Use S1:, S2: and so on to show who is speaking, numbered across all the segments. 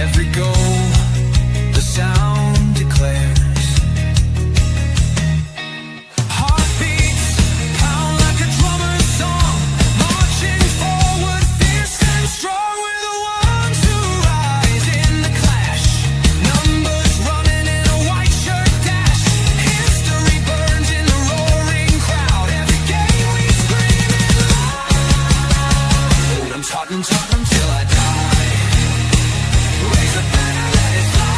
S1: every goal, the sound declares. Heartbeats pound like a drummer's song, marching forward, fierce and strong. We're the ones who rise in the clash. Numbers running in a white shirt dash. History burns in the roaring crowd. Every game we scream it loud. I'm Tottenham, Tottenham till I die. Raise the banner, let it fly.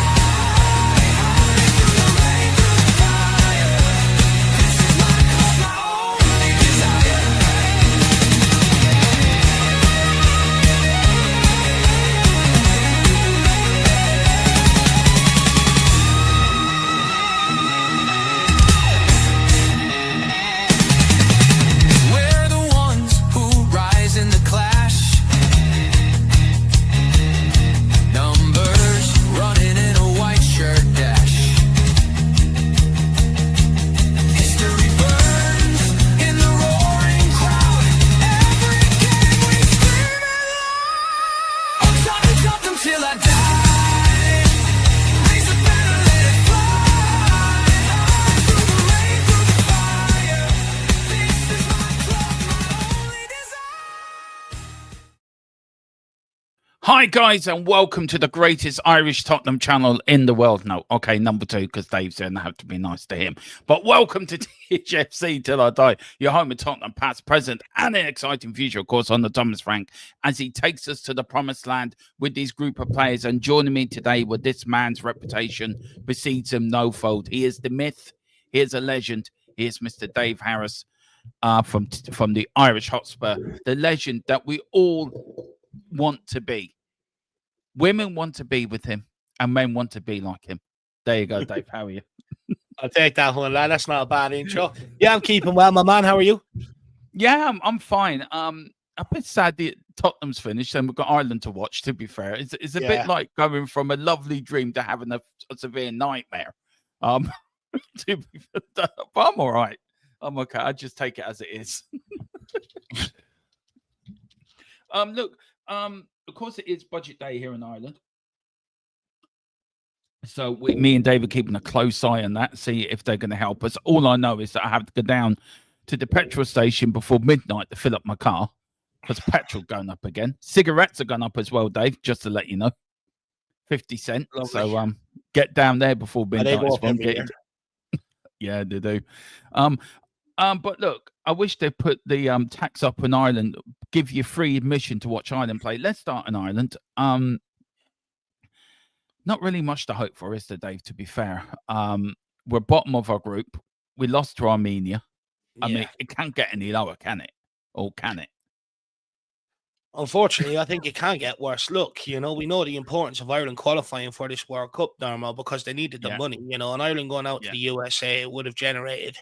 S1: High through the rain, through the fire. This is my cause, my only desire. We're the ones who rise in the clash. Numbers running in a white shirt dash. History burns in the roaring crowd. Every game we scream it loud. I'm Tottenham, Tottenham till I die. Raise the banner, let it fly. High through the rain, through the fire. This is my club, my only desire.
S2: Hi guys, and welcome to the greatest Irish Tottenham channel in the world. No, okay, number 2, because Dave's there and I have to be nice to him. But welcome to THFC till I die. Your home of Tottenham past, present, and an exciting future, of course, on the Thomas Frank, as he takes us to the promised land with this group of players. And joining me today with this man's reputation precedes him no fold. He is the myth, he is a legend, he is Mr. Dave Harris from the Irish Hotspur, the legend that we all want to be. Women want to be with him, and men want to be like him. There you go, Dave. How are you?
S3: I'll take that one, lad. That's not a bad intro. Yeah, I'm keeping well, my man. How are you?
S2: Yeah, I'm fine. I'm a bit sad that Tottenham's finished, and we've got Ireland to watch. To be fair, it's a bit like going from a lovely dream to having a severe nightmare. To be, but I'm all right. I'm okay. I just take it as it is. Look. Of course, it is budget day here in Ireland. So me and Dave are keeping a close eye on that, see if they're going to help us. All I know is that I have to go down to the petrol station before midnight to fill up my car because petrol going up again. Cigarettes are going up as well, Dave, just to let you know. 50 cents.
S3: Lovely.
S2: So get down there before midnight.
S3: They go up every year.
S2: Yeah, they do. But look, I wish they put the tax up in Ireland, give you free admission to watch Ireland play. Let's start in Ireland. Not really much to hope for, is there, Dave, to be fair? We're bottom of our group. We lost to Armenia. I mean, it can't get any lower, can it? Or can it?
S3: Unfortunately, I think it can get worse. Look, we know the importance of Ireland qualifying for this World Cup, Darmo, because they needed the money, and Ireland going out to the USA would have generated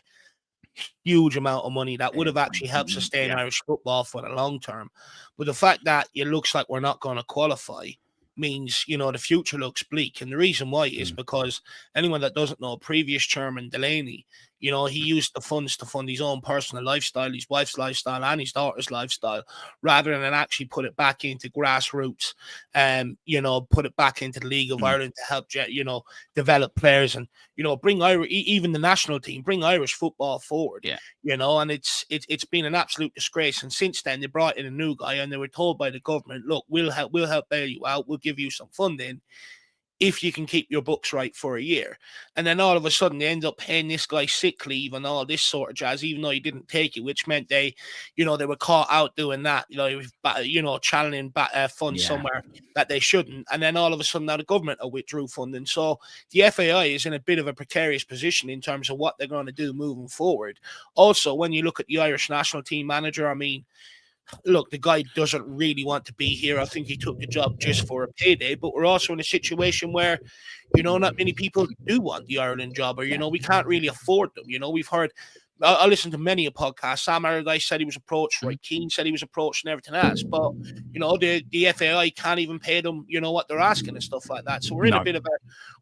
S3: huge amount of money that would have actually helped sustain Irish football for the long term. But the fact that it looks like we're not going to qualify means, the future looks bleak. And the reason why is because anyone that doesn't know, previous chairman Delaney, he used the funds to fund his own personal lifestyle, his wife's lifestyle and his daughter's lifestyle, rather than actually put it back into grassroots and, put it back into the League of Ireland to help, develop players and, bring even the national team, bring Irish football forward, and it's been an absolute disgrace. And since then, they brought in a new guy and they were told by the government, look, we'll help bail you out. We'll give you some funding if you can keep your books right for a year. And then all of a sudden they end up paying this guy sick leave and all this sort of jazz, even though he didn't take it, which meant they were caught out doing that, channeling funds somewhere that they shouldn't. And then all of a sudden now the government withdrew funding. So the FAI is in a bit of a precarious position in terms of what they're going to do moving forward. Also, when you look at the Irish national team manager, I mean, look, the guy doesn't really want to be here. I think he took the job just for a payday, but we're also in a situation where, not many people do want the Ireland job, or, we can't really afford them. We've heard, I listened to many a podcast. Sam Allardyce said he was approached. Roy Keane said he was approached and everything else. But, the FAI can't even pay them, what they're asking and stuff like that. So we're in a bit of a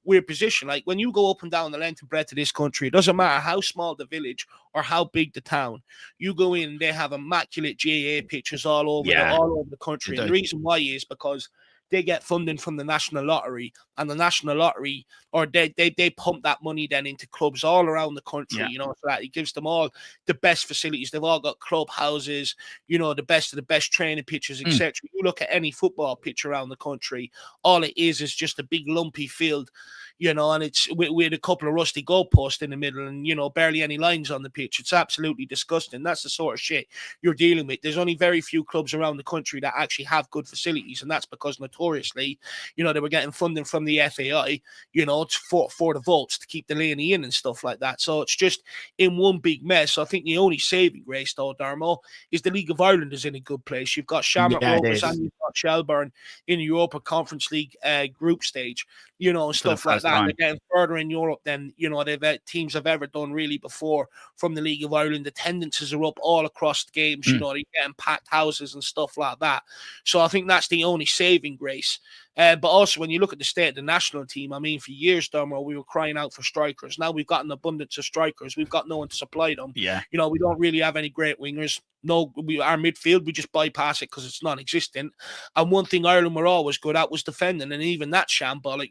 S3: weird position. Like when you go up and down the length and breadth of this country, it doesn't matter how small the village or how big the town. You go in, they have immaculate GAA pitches all over the country. And the reason why is because they get funding from the National Lottery, and the National Lottery, or they pump that money then into clubs all around the country,
S2: Yeah.
S3: so that it gives them all the best facilities. They've all got clubhouses, the best of the best training pitches, etc. You look at any football pitch around the country, all it is just a big lumpy field, and it's with a couple of rusty goalposts in the middle and, barely any lines on the pitch. It's absolutely disgusting. That's the sort of shit you're dealing with. There's only very few clubs around the country that actually have good facilities, and that's because notoriously, they were getting funding from the FAI, for the votes to keep the Laney in and stuff like that. So it's just in one big mess. I think the only saving grace, though, Darmo, is the League of Ireland is in a good place. You've got Shamrock Rovers and you've got Shelbourne in the Europa Conference League group stage, stuff like that. They're getting further in Europe than, they've teams have ever done really before from the League of Ireland. Attendances are up all across the games, they're getting packed houses and stuff like that. So I think that's the only saving grace. But also, when you look at the state of the national team, I mean, for years, Dermo, we were crying out for strikers. Now we've got an abundance of strikers. We've got no one to supply them.
S2: Yeah.
S3: We don't really have any great wingers. No, our midfield, we just bypass it because it's non-existent. And one thing Ireland were always good at was defending, and even that shambolic,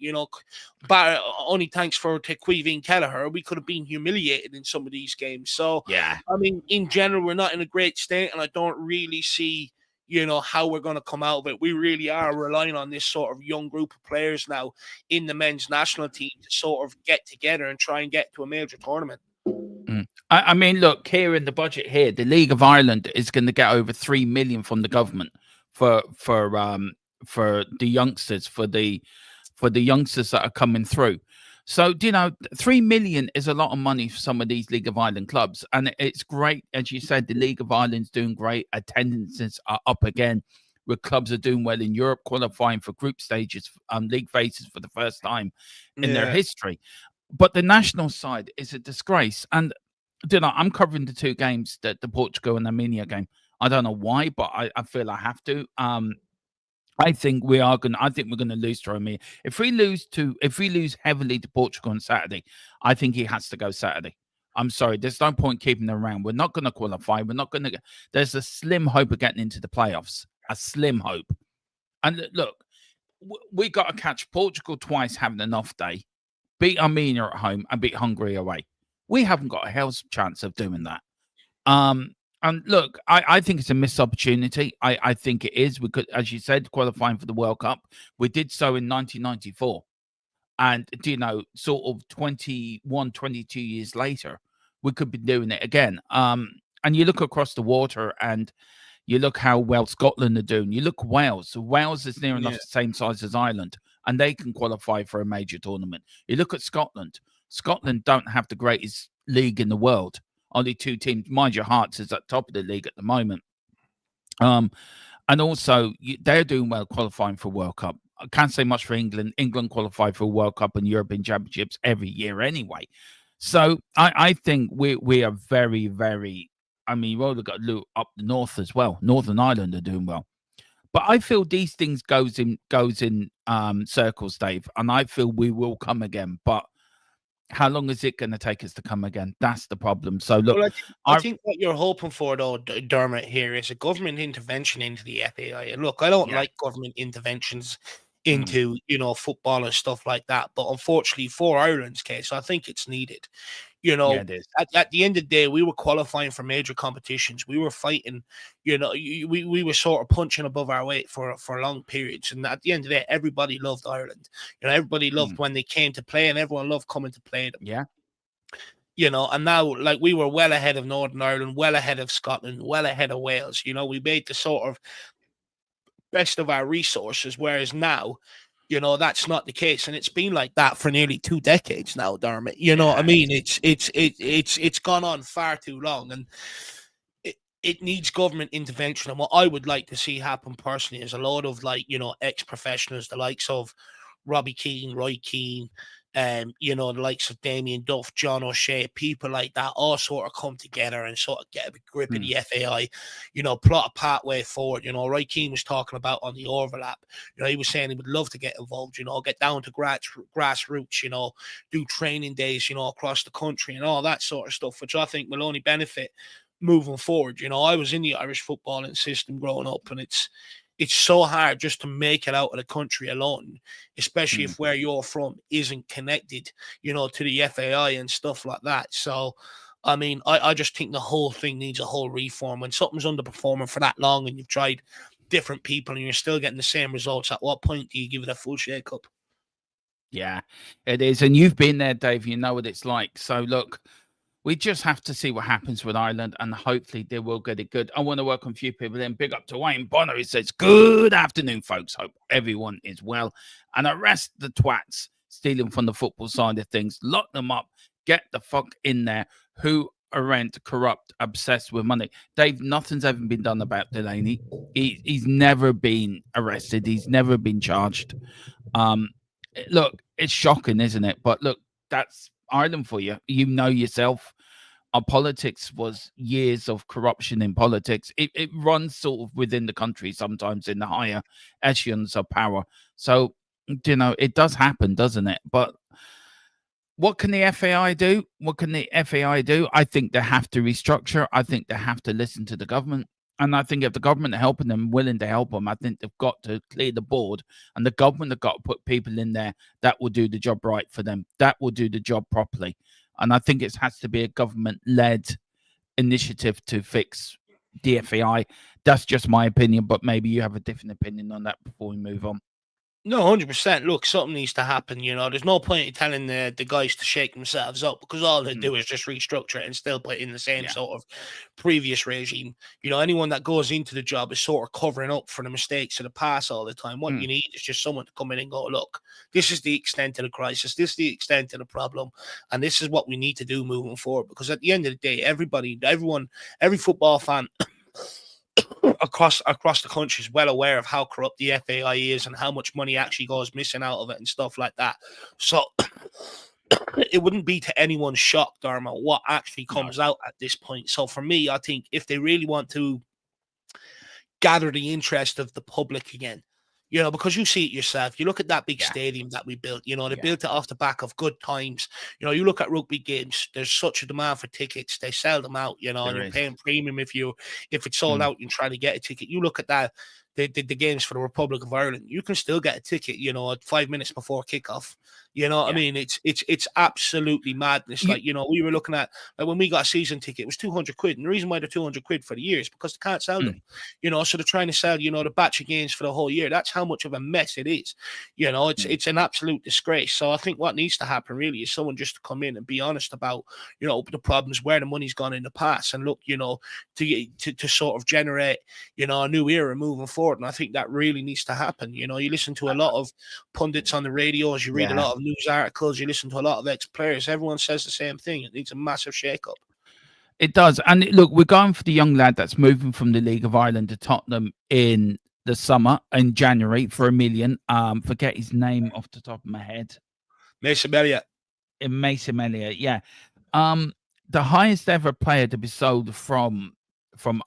S3: but only thanks for Tequivine Kelleher, we could have been humiliated in some of these games. So,
S2: yeah,
S3: I mean, in general, we're not in a great state, and I don't really see how we're going to come out of it. We really are relying on this sort of young group of players now in the men's national team to sort of get together and try and get to a major tournament.
S2: I mean, look, here in the budget here, the League of Ireland is going to get over 3 million from the government for the youngsters, for the youngsters that are coming through. So, 3 million is a lot of money for some of these League of Ireland clubs. And it's great. As you said, the League of Ireland's doing great. Attendances are up again, where clubs are doing well in Europe, qualifying for group stages, league phases for the first time in their history. But the national side is a disgrace. And, I'm covering the two games, the Portugal and Armenia game. I don't know why, but I feel I have to. I think we're going to lose to Armenia. If we lose heavily to Portugal on Saturday, I think he has to go Saturday. I'm sorry. There's no point keeping them around. We're not going to qualify. We're not going to. There's a slim hope of getting into the playoffs. A slim hope. And look, we got to catch Portugal twice, having an off day, beat Armenia at home, and beat Hungary away. We haven't got a hell's chance of doing that. And look, I think it's a missed opportunity. I think it is. We could, as you said, qualifying for the World Cup. We did so in 1994. And, sort of 21, 22 years later, we could be doing it again. And you look across the water and you look how well Scotland are doing. You look Wales. Wales is near enough the same size as Ireland, and they can qualify for a major tournament. You look at Scotland. Scotland don't have the greatest league in the world. Only two teams. Mind your Hearts is at top of the league at the moment. And also, they're doing well qualifying for World Cup. I can't say much for England. England qualify for World Cup and European Championships every year anyway. So I think we are very, very... I mean, you've only got to look up the north as well. Northern Ireland are doing well. But I feel these things goes in circles, Dave. And I feel we will come again. But how long is it going to take us to come again? That's the problem. So, look,
S3: well, I think what you're hoping for, though, Dermot, here is a government intervention into the FAI. And look, I don't like government interventions into, football and stuff like that. But unfortunately, for Ireland's case, I think it's needed.
S2: it is.
S3: At the end of the day, we were qualifying for major competitions. We were fighting, we were sort of punching above our weight for long periods. And at the end of the day, everybody loved Ireland. Everybody loved when they came to play, and everyone loved coming to play them.
S2: Yeah.
S3: And now, like, we were well ahead of Northern Ireland, well ahead of Scotland, well ahead of Wales. We made the sort of best of our resources, whereas now, that's not the case, and it's been like that for nearly 2 decades now, Dermot. What I mean? It's gone on far too long, and it needs government intervention. And what I would like to see happen personally is a lot of ex-professionals, the likes of Robbie Keane, Roy Keane, the likes of Damien Duff, John O'Shea, people like that all sort of come together and sort of get a big grip of the FAI, plot a pathway forward. Roy Keane was talking about on the overlap, he was saying he would love to get involved, get down to grassroots, do training days, across the country and all that sort of stuff, which I think will only benefit moving forward. I was in the Irish footballing system growing up, and it's it's so hard just to make it out of the country alone, especially if where you're from isn't connected, to the FAI and stuff like that. So, I mean, I just think the whole thing needs a whole reform. When something's underperforming for that long and you've tried different people and you're still getting the same results, at what point do you give it a full shake-up?
S2: Yeah, it is. And you've been there, Dave. You know what it's like. So, look, we just have to see what happens with Ireland, and hopefully they will get it good. I want to welcome a few people in. Big up to Wayne Bonner. He says, good afternoon, folks. Hope everyone is well. And arrest the twats stealing from the football side of things. Lock them up. Get the fuck in there. Who are rent, corrupt, obsessed with money. Dave, nothing's ever been done about Delaney. He's never been arrested. He's never been charged. Look, it's shocking, isn't it? But look, that's Ireland for you. You know yourself. Our politics was years of corruption in politics. It runs sort of within the country, sometimes in the higher echelons of power. So, it does happen, doesn't it? But what can the FAI do? What can the FAI do? I think they have to restructure. I think they have to listen to the government. And I think if the government are helping them, willing to help them, I think they've got to clear the board. And the government have got to put people in there that will do the job right for them, that will do the job properly. And I think it has to be a government-led initiative to fix DFAI. That's just my opinion, but maybe you have a different opinion on that before we move on.
S3: No, 100%. Look, something needs to happen. There's no point in telling the guys to shake themselves up, because all they do is just restructure it and still put in the same sort of previous regime. Anyone that goes into the job is sort of covering up for the mistakes of the past all the time. What you need is just someone to come in and go, look, this is the extent of the crisis, this is the extent of the problem, and this is what we need to do moving forward. Because at the end of the day, every football fan across the country is well aware of how corrupt the FAI is and how much money actually goes missing out of it and stuff like that. So it wouldn't be to anyone's shock, Dharma, what actually comes out at this point. So for me, I think if they really want to gather the interest of the public again, because you see it yourself. You look at that big stadium that we built, they built it off the back of good times. You look at rugby games, there's such a demand for tickets. They sell them out, and you're paying premium if it's sold out and try to get a ticket. You look at that, the games for the Republic of Ireland, you can still get a ticket, at 5 minutes before kickoff. What I mean? It's absolutely madness. We were looking at, when we got a season ticket, it was 200 quid. And the reason why they're 200 quid for the year is because they can't sell them. So they're trying to sell, the batch of games for the whole year. That's how much of a mess it is. It's an absolute disgrace. So I think what needs to happen really is someone just to come in and be honest about, the problems, where the money's gone in the past, and look, to sort of generate, a new era moving forward. And I think that really needs to happen. You listen to a lot of pundits on the radios, you read a lot of news articles, you listen to a lot of ex-players, everyone says the same thing. It needs a massive shake-up.
S2: It does. And look, we're going for the young lad that's moving from the League of Ireland to Tottenham in the summer, in January, for $1 million. Forget his name off the top of my head.
S3: Mason Elliott.
S2: Mason Elliott, yeah. The highest ever player to be sold from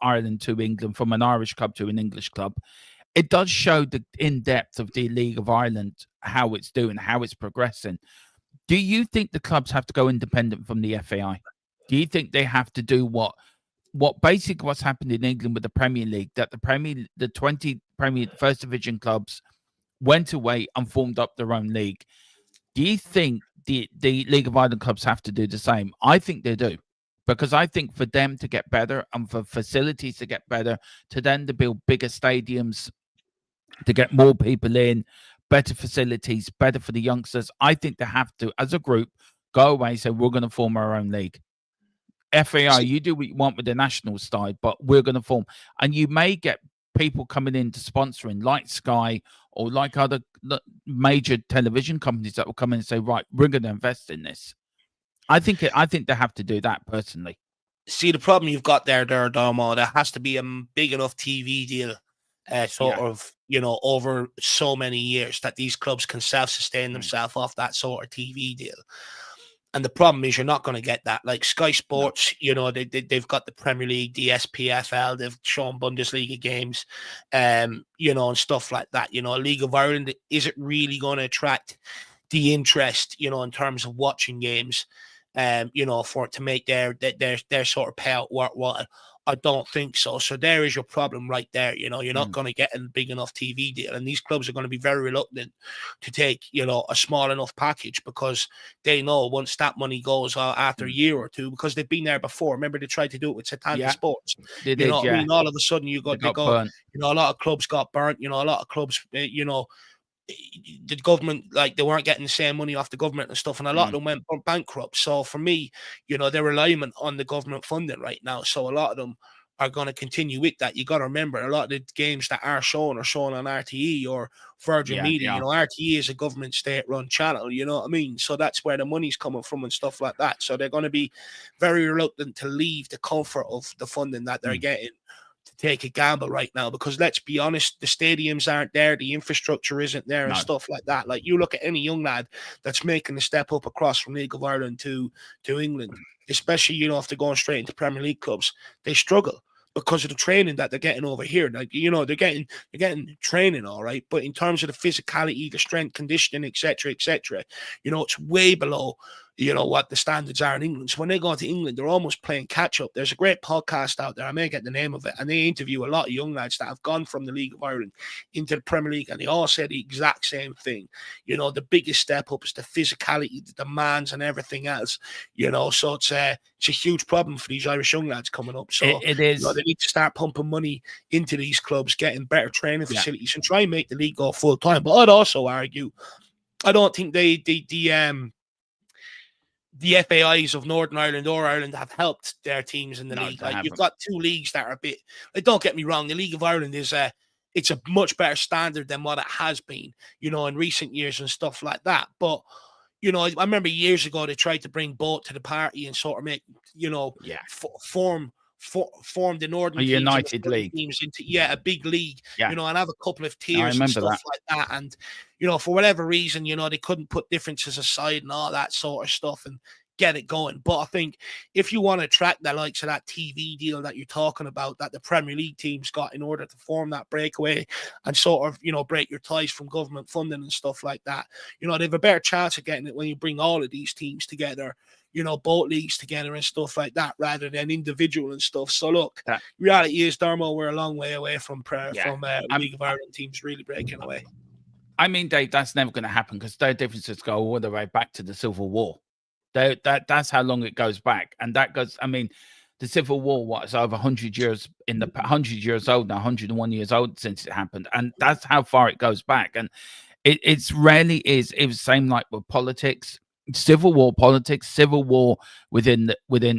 S2: Ireland to England, from an Irish club to an English club. It does show the in-depth of the League of Ireland, how it's doing, how it's progressing. Do you think the clubs have to go independent from the FAI? Do you think they have to do what's happened in England with the Premier League, that the 20 Premier First Division clubs went away and formed up their own league? Do you think the League of Ireland clubs have to do the same? I think they do. Because I think for them to get better and for facilities to get better, to then to build bigger stadiums, to get more people in, better facilities, better for the youngsters, I think they have to, as a group, go away and say, we're going to form our own league. FAI, you do what you want with the national side, but we're going to form. And you may get people coming in to sponsoring, like Sky or like other major television companies that will come in and say, right, we're going to invest in this. I think they have to do that, personally.
S3: See, the problem you've got there, Darmo, there has to be a big enough TV deal, over so many years that these clubs can self-sustain themselves off that sort of TV deal. And the problem is you're not going to get that. Like Sky Sports, they've got the Premier League, the SPFL, they've shown Bundesliga games, and stuff like that. League of Ireland, is it really going to attract the interest, in terms of watching games? For it to make their sort of payout worthwhile. I don't think so. So there is your problem right there. You know, you're not
S2: Mm.
S3: going to get a big enough TV deal, and these clubs are going to be very reluctant to take, you know, a small enough package, because they know once that money goes after a year or two, because they've been there before. Remember, they tried to do it with Satanta
S2: Yeah,
S3: Sports.
S2: they
S3: You know
S2: did.
S3: what I
S2: Yeah,
S3: mean? All of a sudden,
S2: they
S3: they
S2: got
S3: go.
S2: burnt.
S3: You know, a lot of clubs got burnt. You know, a lot of clubs, you know, the government, like, they weren't getting the same money off the government and stuff, and a lot of them went bankrupt. So for me, you know, they're relying on the government funding right now. So a lot of them are going to continue with that. You got to remember, a lot of the games that are shown on RTE or Virgin
S2: Yeah,
S3: Media.
S2: yeah.
S3: You know, RTE is a government state-run channel. You know what I mean? So that's where the money's coming from and stuff like that. So they're going to be very reluctant to leave the comfort of the funding that they're getting to take a gamble right now, because let's be honest, the stadiums aren't there, the infrastructure isn't there, and
S2: No.
S3: stuff like that. Like, you look at any young lad that's making the step up across from League of Ireland to England, especially, you know, if they're going straight into Premier League clubs, they struggle because of the training that they're getting over here. Like, you know, they're getting training, all right, but in terms of the physicality, the strength, conditioning, etc., you know, it's way below, you know, what the standards are in England. So when they go to England, they're almost playing catch up. There's a great podcast out there, I may get the name of it, and they interview a lot of young lads that have gone from the League of Ireland into the Premier League, and they all say the exact same thing. You know, the biggest step up is the physicality, the demands, and everything else. You know, so it's a huge problem for these Irish young lads coming up. So
S2: It is.
S3: You know, they need to start pumping money into these clubs, getting better training facilities, and try and make the league go full time. But I'd also argue, I don't think the FAIs of Northern Ireland or Ireland have helped their teams in the league. Like, you've got two leagues that are a bit, like, don't get me wrong, the League of Ireland is it's a much better standard than what it has been, you know, in recent years and stuff like that. But, you know, I remember years ago they tried to bring both to the party and sort of make, you know, form the Northern
S2: A
S3: teams
S2: United
S3: and the
S2: League
S3: teams into a big league, you know, and have a couple of
S2: I
S3: tiers and
S2: remember
S3: stuff
S2: that.
S3: like that. And, you know, for whatever reason, you know, they couldn't put differences aside and all that sort of stuff and get it going. But I think if you want to track the likes of that TV deal that you're talking about, that the Premier League teams got in order to form that breakaway and sort of, you know, break your ties from government funding and stuff like that, you know, they have a better chance of getting it when you bring all of these teams together, you know, both leagues together and stuff like that, rather than individual and stuff. So look, reality is, Dermo, we're a long way away from League of Ireland teams really breaking away.
S2: I mean, Dave, that's never going to happen, because their differences go all the way back to the Civil War. That's how long it goes back, and that goes. I mean, the Civil War, what's over 100 years 100 years old now, 101 years old since it happened, and that's how far it goes back. And it's rarely is. It was the same like with politics. Civil war politics, civil war within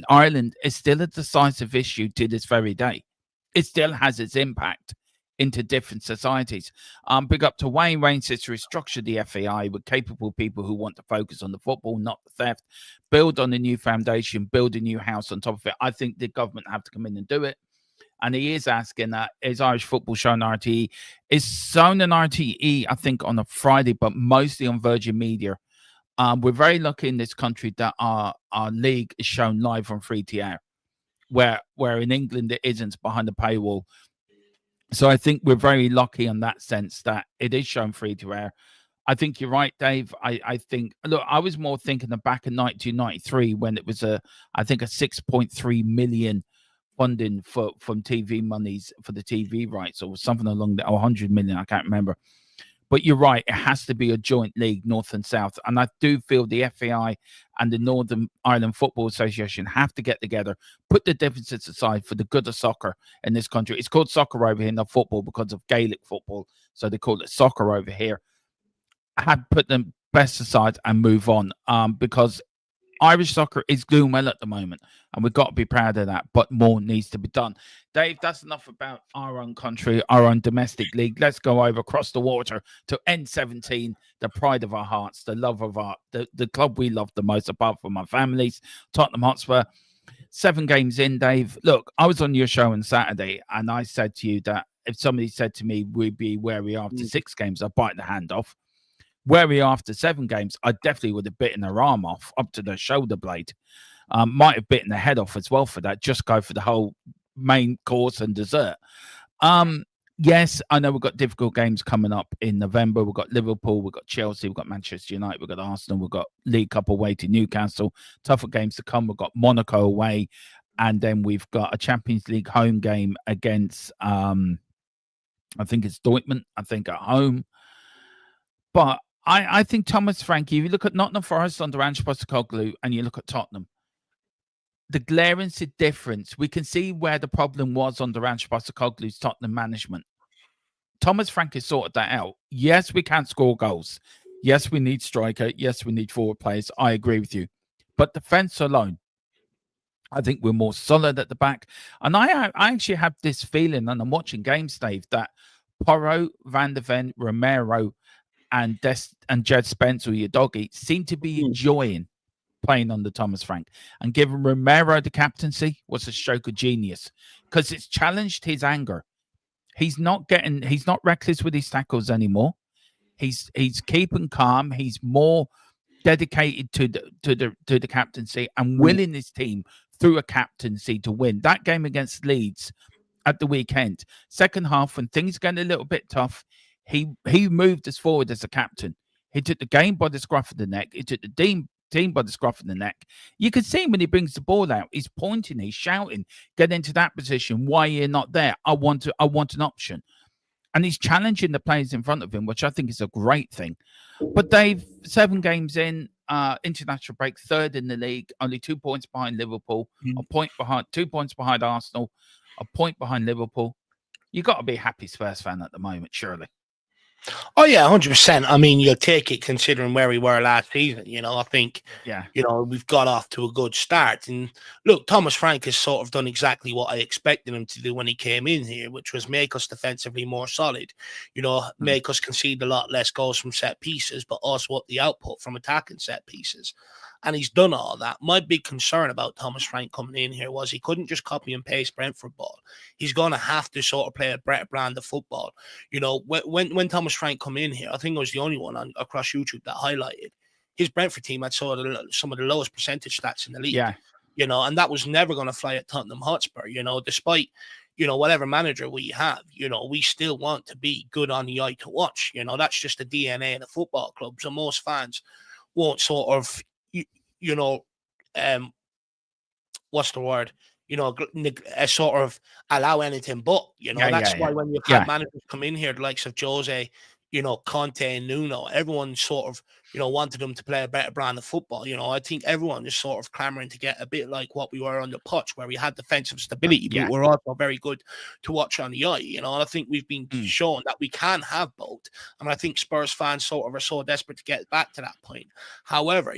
S2: Ireland is still a decisive issue to this very day. It still has its impact into different societies. Big up to Wayne Rains to restructure the FAI with capable people who want to focus on the football, not the theft, build on a new foundation, build a new house on top of it. I think the government have to come in and do it. And he is asking that, is Irish football shown on RTE? It's shown on RTE, I think, on a Friday, but mostly on Virgin Media. We're very lucky in this country that our league is shown live on free to air, where in England it isn't, behind the paywall. So I think we're very lucky in that sense that it is shown free to air. I think you're right, Dave. I think, look, I was more thinking of back in 1993 when it was I think a 6.3 million funding from TV monies for the TV rights, or something along that, or 100 million, I can't remember. But you're right, it has to be a joint league, North and South. And I do feel the FAI and the Northern Ireland Football Association have to get together, put the differences aside for the good of soccer in this country. It's called soccer over here, not football, because of Gaelic football. So they call it soccer over here. I had put them best aside and move on, because Irish soccer is doing well at the moment, and we've got to be proud of that, but more needs to be done. Dave, that's enough about our own country, our own domestic league. Let's go over across the water to N17, the pride of our hearts, the love of the club we love the most, apart from our families, Tottenham Hotspur. 7 games in, Dave. Look, I was on your show on Saturday, and I said to you that if somebody said to me we'd be where we are after 6 games, I'd bite the hand off. Where we are after 7 games, I definitely would have bitten her arm off up to the shoulder blade. Might have bitten the head off as well for that. Just go for the whole main course and dessert. Yes, I know we've got difficult games coming up in November. We've got Liverpool, we've got Chelsea, we've got Manchester United, we've got Arsenal, we've got League Cup away to Newcastle. Tougher games to come. We've got Monaco away. and then we've got a Champions League home game against, I think it's Dortmund, I think at home. But I think Thomas Frank, if you look at Nottingham Forest under Ange Postecoglou and you look at Tottenham, the glaring difference, we can see where the problem was under Ange Postecoglou's Tottenham management. Thomas Frank has sorted that out. Yes, we can score goals. Yes, we need striker. Yes, we need forward players. I agree with you. But defense alone, I think we're more solid at the back. And I actually have this feeling, and I'm watching games, Dave, that Porro, Van der Ven, Romero, and Jed Spence, or your doggy, seem to be enjoying playing under Thomas Frank. And giving Romero the captaincy was a stroke of genius because it's challenged his anger. He's not reckless with his tackles anymore. He's keeping calm. He's more dedicated to the captaincy and willing his team through a captaincy to win. That game against Leeds at the weekend, second half, when things get a little bit tough, he moved us forward as a captain. He took the game by the scruff of the neck. He took the team by the scruff of the neck. You can see him when he brings the ball out. He's pointing, he's shouting, get into that position. Why you're not there? I want an option. And he's challenging the players in front of him, which I think is a great thing. But Dave, 7 games in, international break, 3rd in the league, only 2 points behind Liverpool, 2 points behind Arsenal, a point behind Liverpool. You've got to be a happy Spurs fan at the moment, surely.
S3: Oh, yeah, 100%. I mean, you'll take it considering where we were last season. I think, we've got off to a good start. And look, Thomas Frank has sort of done exactly what I expected him to do when he came in here, which was make us defensively more solid, make us concede a lot less goals from set pieces, but also up the output from attacking set pieces. And he's done all that. My big concern about Thomas Frank coming in here was he couldn't just copy and paste Brentford ball. He's going to have to sort of play a better brand of football. When Thomas Frank come in here, I think I was the only one across YouTube that highlighted his Brentford team had some of the lowest percentage stats in the league.
S2: Yeah.
S3: And that was never going to fly at Tottenham Hotspur. Despite whatever manager we have, we still want to be good on the eye to watch. That's just the DNA of the football club. So most fans won't sort of what's the word? Sort of allow anything but, that's why when you've had managers come in here, the likes of Jose, Conte and Nuno, everyone sort of, wanted them to play a better brand of football. I think everyone is sort of clamoring to get a bit like what we were on the Poch, where we had defensive stability, but we're also very good to watch on the eye. And I think we've been shown that we can have both. And I think Spurs fans sort of are so desperate to get back to that point. However,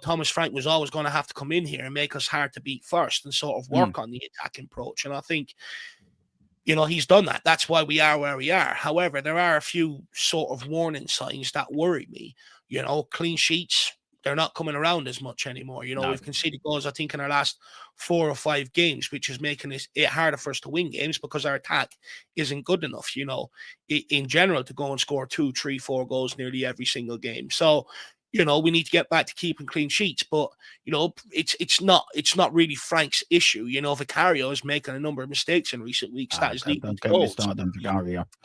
S3: Thomas Frank was always going to have to come in here and make us hard to beat first and sort of work on the attacking approach. And I think, he's done that. That's why we are where we are. However, there are a few sort of warning signs that worry me. Clean sheets, they're not coming around as much anymore. We've conceded goals, I think, in our last 4 or 5 games, which is making it harder for us to win games because our attack isn't good enough, in general, to go and score 2, 3, 4 goals nearly every single game. So, we need to get back to keeping clean sheets, but it's not really Frank's issue. Vicario is making a number of mistakes in recent weeks. That is leading to goals.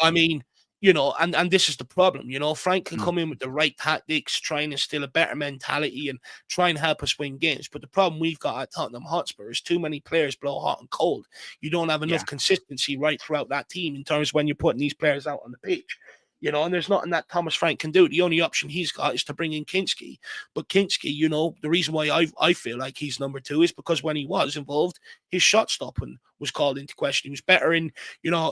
S3: I mean, and this is the problem. Frank can come in with the right tactics, try and instill a better mentality and try and help us win games. But the problem we've got at Tottenham Hotspur is too many players blow hot and cold. You don't have enough consistency right throughout that team in terms of when you're putting these players out on the pitch. And there's nothing that Thomas Frank can do. The only option he's got is to bring in Kinski. But Kinski, the reason why I feel like he's number 2 is because when he was involved, his shot stopping was called into question. He was better in,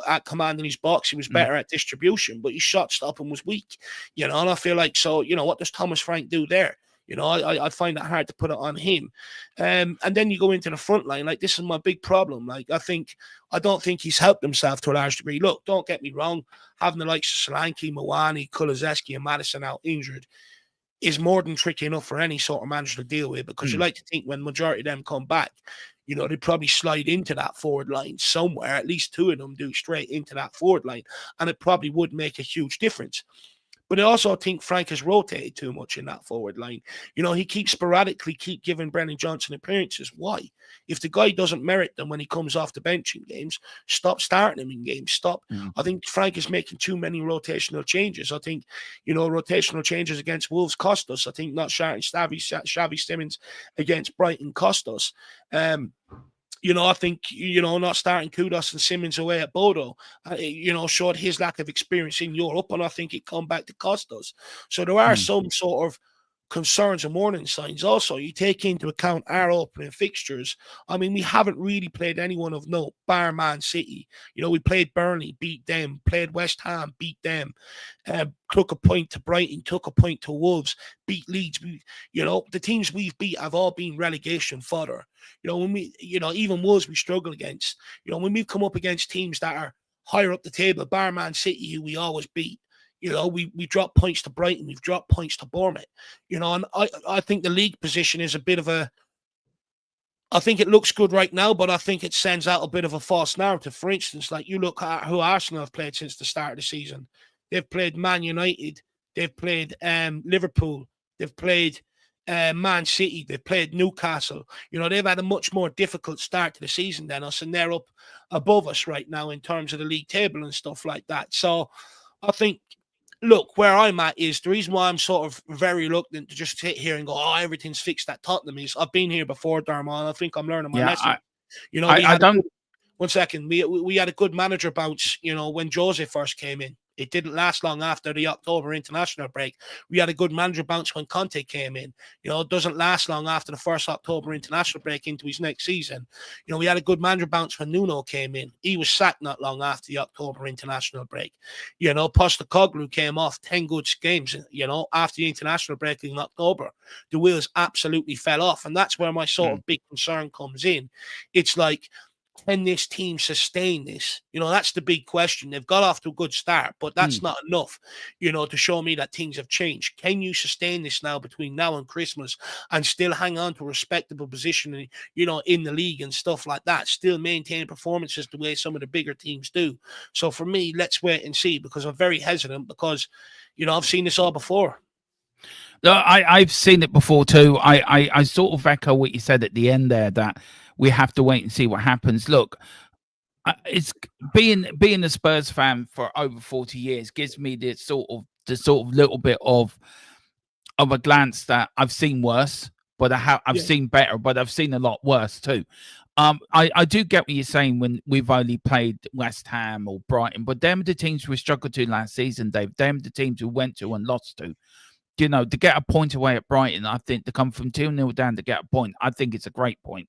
S3: at command in his box. He was better at distribution, but his shot stopping was weak. And I feel like, so, what does Thomas Frank do there? I find it hard to put it on him. And then you go into the front line. Like, this is my big problem. Like, I don't think he's helped himself to a large degree. Look, don't get me wrong. Having the likes of Solanke, Mawani, Kulusevski, and Maddison out injured is more than tricky enough for any sort of manager to deal with, because you like to think when majority of them come back, they probably slide into that forward line somewhere. At least 2 of them do straight into that forward line. And it probably would make a huge difference. But I also think Frank has rotated too much in that forward line. He keeps sporadically giving Brennan Johnson appearances. Why? If the guy doesn't merit them when he comes off the bench in games, stop starting him in games. Stop. I think Frank is making too many rotational changes. I think, rotational changes against Wolves cost us. I think not starting Xavi Simons against Brighton cost us. I think, not starting Kudos and Simmons away at Bodo, showed his lack of experience in Europe, and I think it come back to cost us. So there are some sort of concerns and warning signs. Also, you take into account our opening fixtures. I mean, we haven't really played anyone of note, bar Man City. We played Burnley, beat them, played West Ham, beat them, took a point to Brighton, took a point to Wolves, beat Leeds. The teams we've beat have all been relegation fodder. When we, even Wolves we struggle against. When we've come up against teams that are higher up the table, bar Man City, who we always beat. We dropped points to Brighton, we've dropped points to Bournemouth. And I think the league position is a bit of I think it looks good right now, but I think it sends out a bit of a false narrative. For instance, like you look at who Arsenal have played since the start of the season. They've played Man United, they've played Liverpool, they've played Man City, they've played Newcastle. They've had a much more difficult start to the season than us, and they're up above us right now in terms of the league table and stuff like that. So I think, look, where I'm at is the reason why I'm sort of very reluctant to just sit here and go, oh, everything's fixed at Tottenham is I've been here before, Dermot, and I think I'm learning my lesson.
S2: I don't.
S3: One second, we had a good manager bounce, when Jose first came in. It didn't last long after the October international break. We had a good manager bounce when Conte came in. It doesn't last long after the first October international break into his next season. We had a good manager bounce when Nuno came in. He was sacked not long after the October international break. Postecoglou came off 10 good games, after the international break in October. The wheels absolutely fell off. And that's where my sort of big concern comes in. It's like, can this team sustain this? That's the big question. They've got off to a good start, but that's not enough, to show me that things have changed. Can you sustain this now between now and Christmas and still hang on to a respectable position, in the league and stuff like that? Still maintain performances the way some of the bigger teams do. So for me, let's wait and see, because I'm very hesitant because, I've seen this all before.
S2: No, I've seen it before too. I sort of echo what you said at the end there, that we have to wait and see what happens. Look, it's being a Spurs fan for over 40 years gives me the sort of little bit of a glance that I've seen worse, but I've seen better, but I've seen a lot worse too. I do get what you're saying when we've only played West Ham or Brighton, but them are the teams we struggled to last season, Dave. Them are the teams we went to and lost to. To get a point away at Brighton, I think to come from 2-0 down to get a point, I think it's a great point.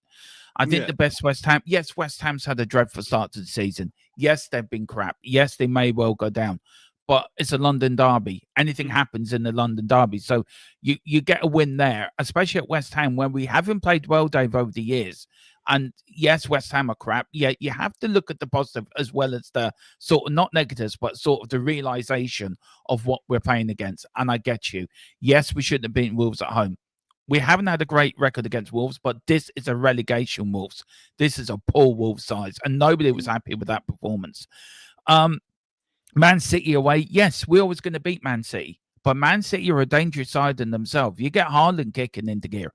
S2: I think the best West Ham, yes, West Ham's had a dreadful start to the season. Yes, they've been crap. Yes, they may well go down. But it's a London derby. Anything happens in the London derby. So you get a win there, especially at West Ham, when we haven't played well, Dave, over the years. And yes, West Ham are crap. Yeah, you have to look at the positive as well as the sort of not negatives, but sort of the realization of what we're playing against. And I get you. Yes, we shouldn't have beaten Wolves at home. We haven't had a great record against Wolves, but this is a relegation Wolves. This is a poor Wolves size, and nobody was happy with that performance. Man City away, yes, we're always going to beat Man City, but Man City are a dangerous side in themselves. You get Haaland kicking into gear,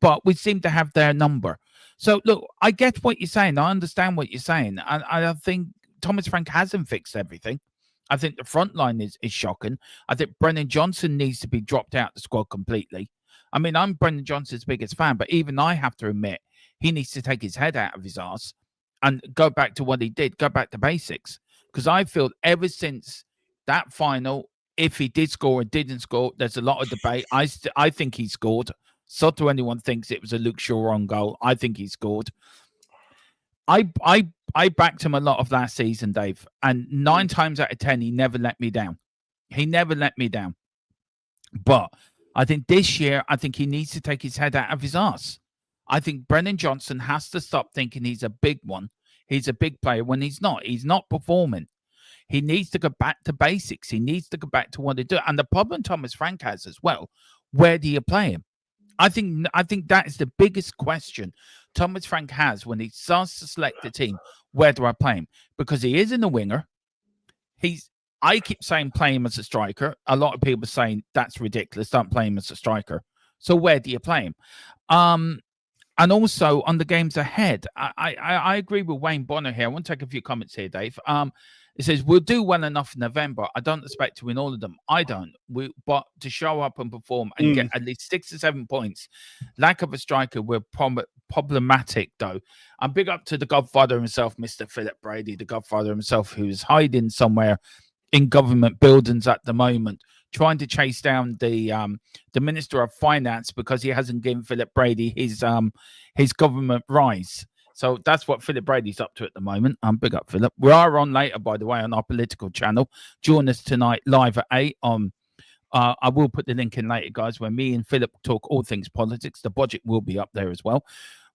S2: but we seem to have their number. So, look, I get what you're saying. I understand what you're saying. And I think Thomas Frank hasn't fixed everything. I think the front line is shocking. I think Brennan Johnson needs to be dropped out the squad completely. I mean, I'm Brennan Johnson's biggest fan, but even I have to admit he needs to take his head out of his arse and go back to what he did, go back to basics. Because I feel ever since that final, if he did score or didn't score, there's a lot of debate. I think he scored. So to anyone thinks it was a Luke Shaw on goal, I think he scored. I backed him a lot of last season, Dave, and 9 times out of 10, he never let me down. He never let me down. But I think this year, I think he needs to take his head out of his arse. I think Brennan Johnson has to stop thinking he's a big one. He's a big player when he's not. He's not performing. He needs to go back to basics. He needs to go back to what he do. And the problem Thomas Frank has as well, where do you play him? I think that is the biggest question Thomas Frank has when he starts to select a team. Where do I play him? Because he isn't a winger. He's I keep saying play him as a striker. A lot of people are saying that's ridiculous. Don't play him as a striker. So where do you play him? And also on the games ahead, I agree with Wayne Bonner here. I want to take a few comments here, Dave. It says we'll do well enough in November. I don't expect to win all of them. I don't. But to show up and perform and get at least 6 to 7 points. Lack of a striker, we're problematic though. I'm big up to the Godfather himself, Mr. Philip Brady, the Godfather himself, who is hiding somewhere in government buildings at the moment, trying to chase down the Minister of Finance because he hasn't given Philip Brady his government rise. So that's what Philip Brady's up to at the moment. Big up, Philip. We are on later, by the way, on our political channel. Join us tonight live at 8 on. I will put the link in later, guys, where me and Philip talk all things politics. The budget will be up there as well.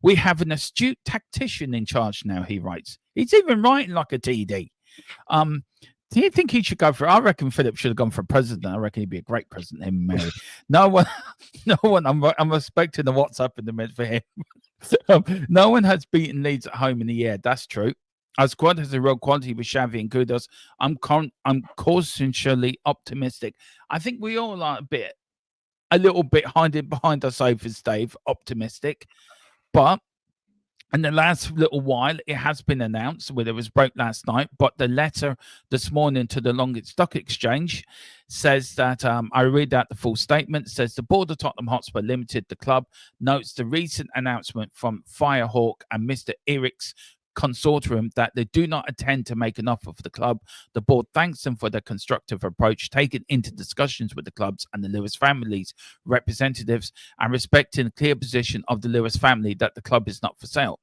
S2: We have an astute tactician in charge now, he writes. He's even writing like a TD. Do you think he should go for? I reckon Philip should have gone for president. I reckon he'd be a great president. Him and Mary. No one. I'm respecting the WhatsApp in the minute for him. No one has beaten Leeds at home in a year. That's true. Our squad has a real quality with Xavi and Kudos. I'm cautiously optimistic. I think we all are a little bit hiding behind our sofas, Dave. Optimistic, but. In the last little while, it has been announced, whether it was broke last night, but the letter this morning to the London Stock Exchange says that, I read out the full statement, says the board of Tottenham Hotspur Limited, the club, notes the recent announcement from Firehawk and Mr. Eric's consortium that they do not intend to make an offer for the club. The board thanks them for their constructive approach taken into discussions with the clubs and the Lewis family's representatives and respecting the clear position of the Lewis family that the club is not for sale.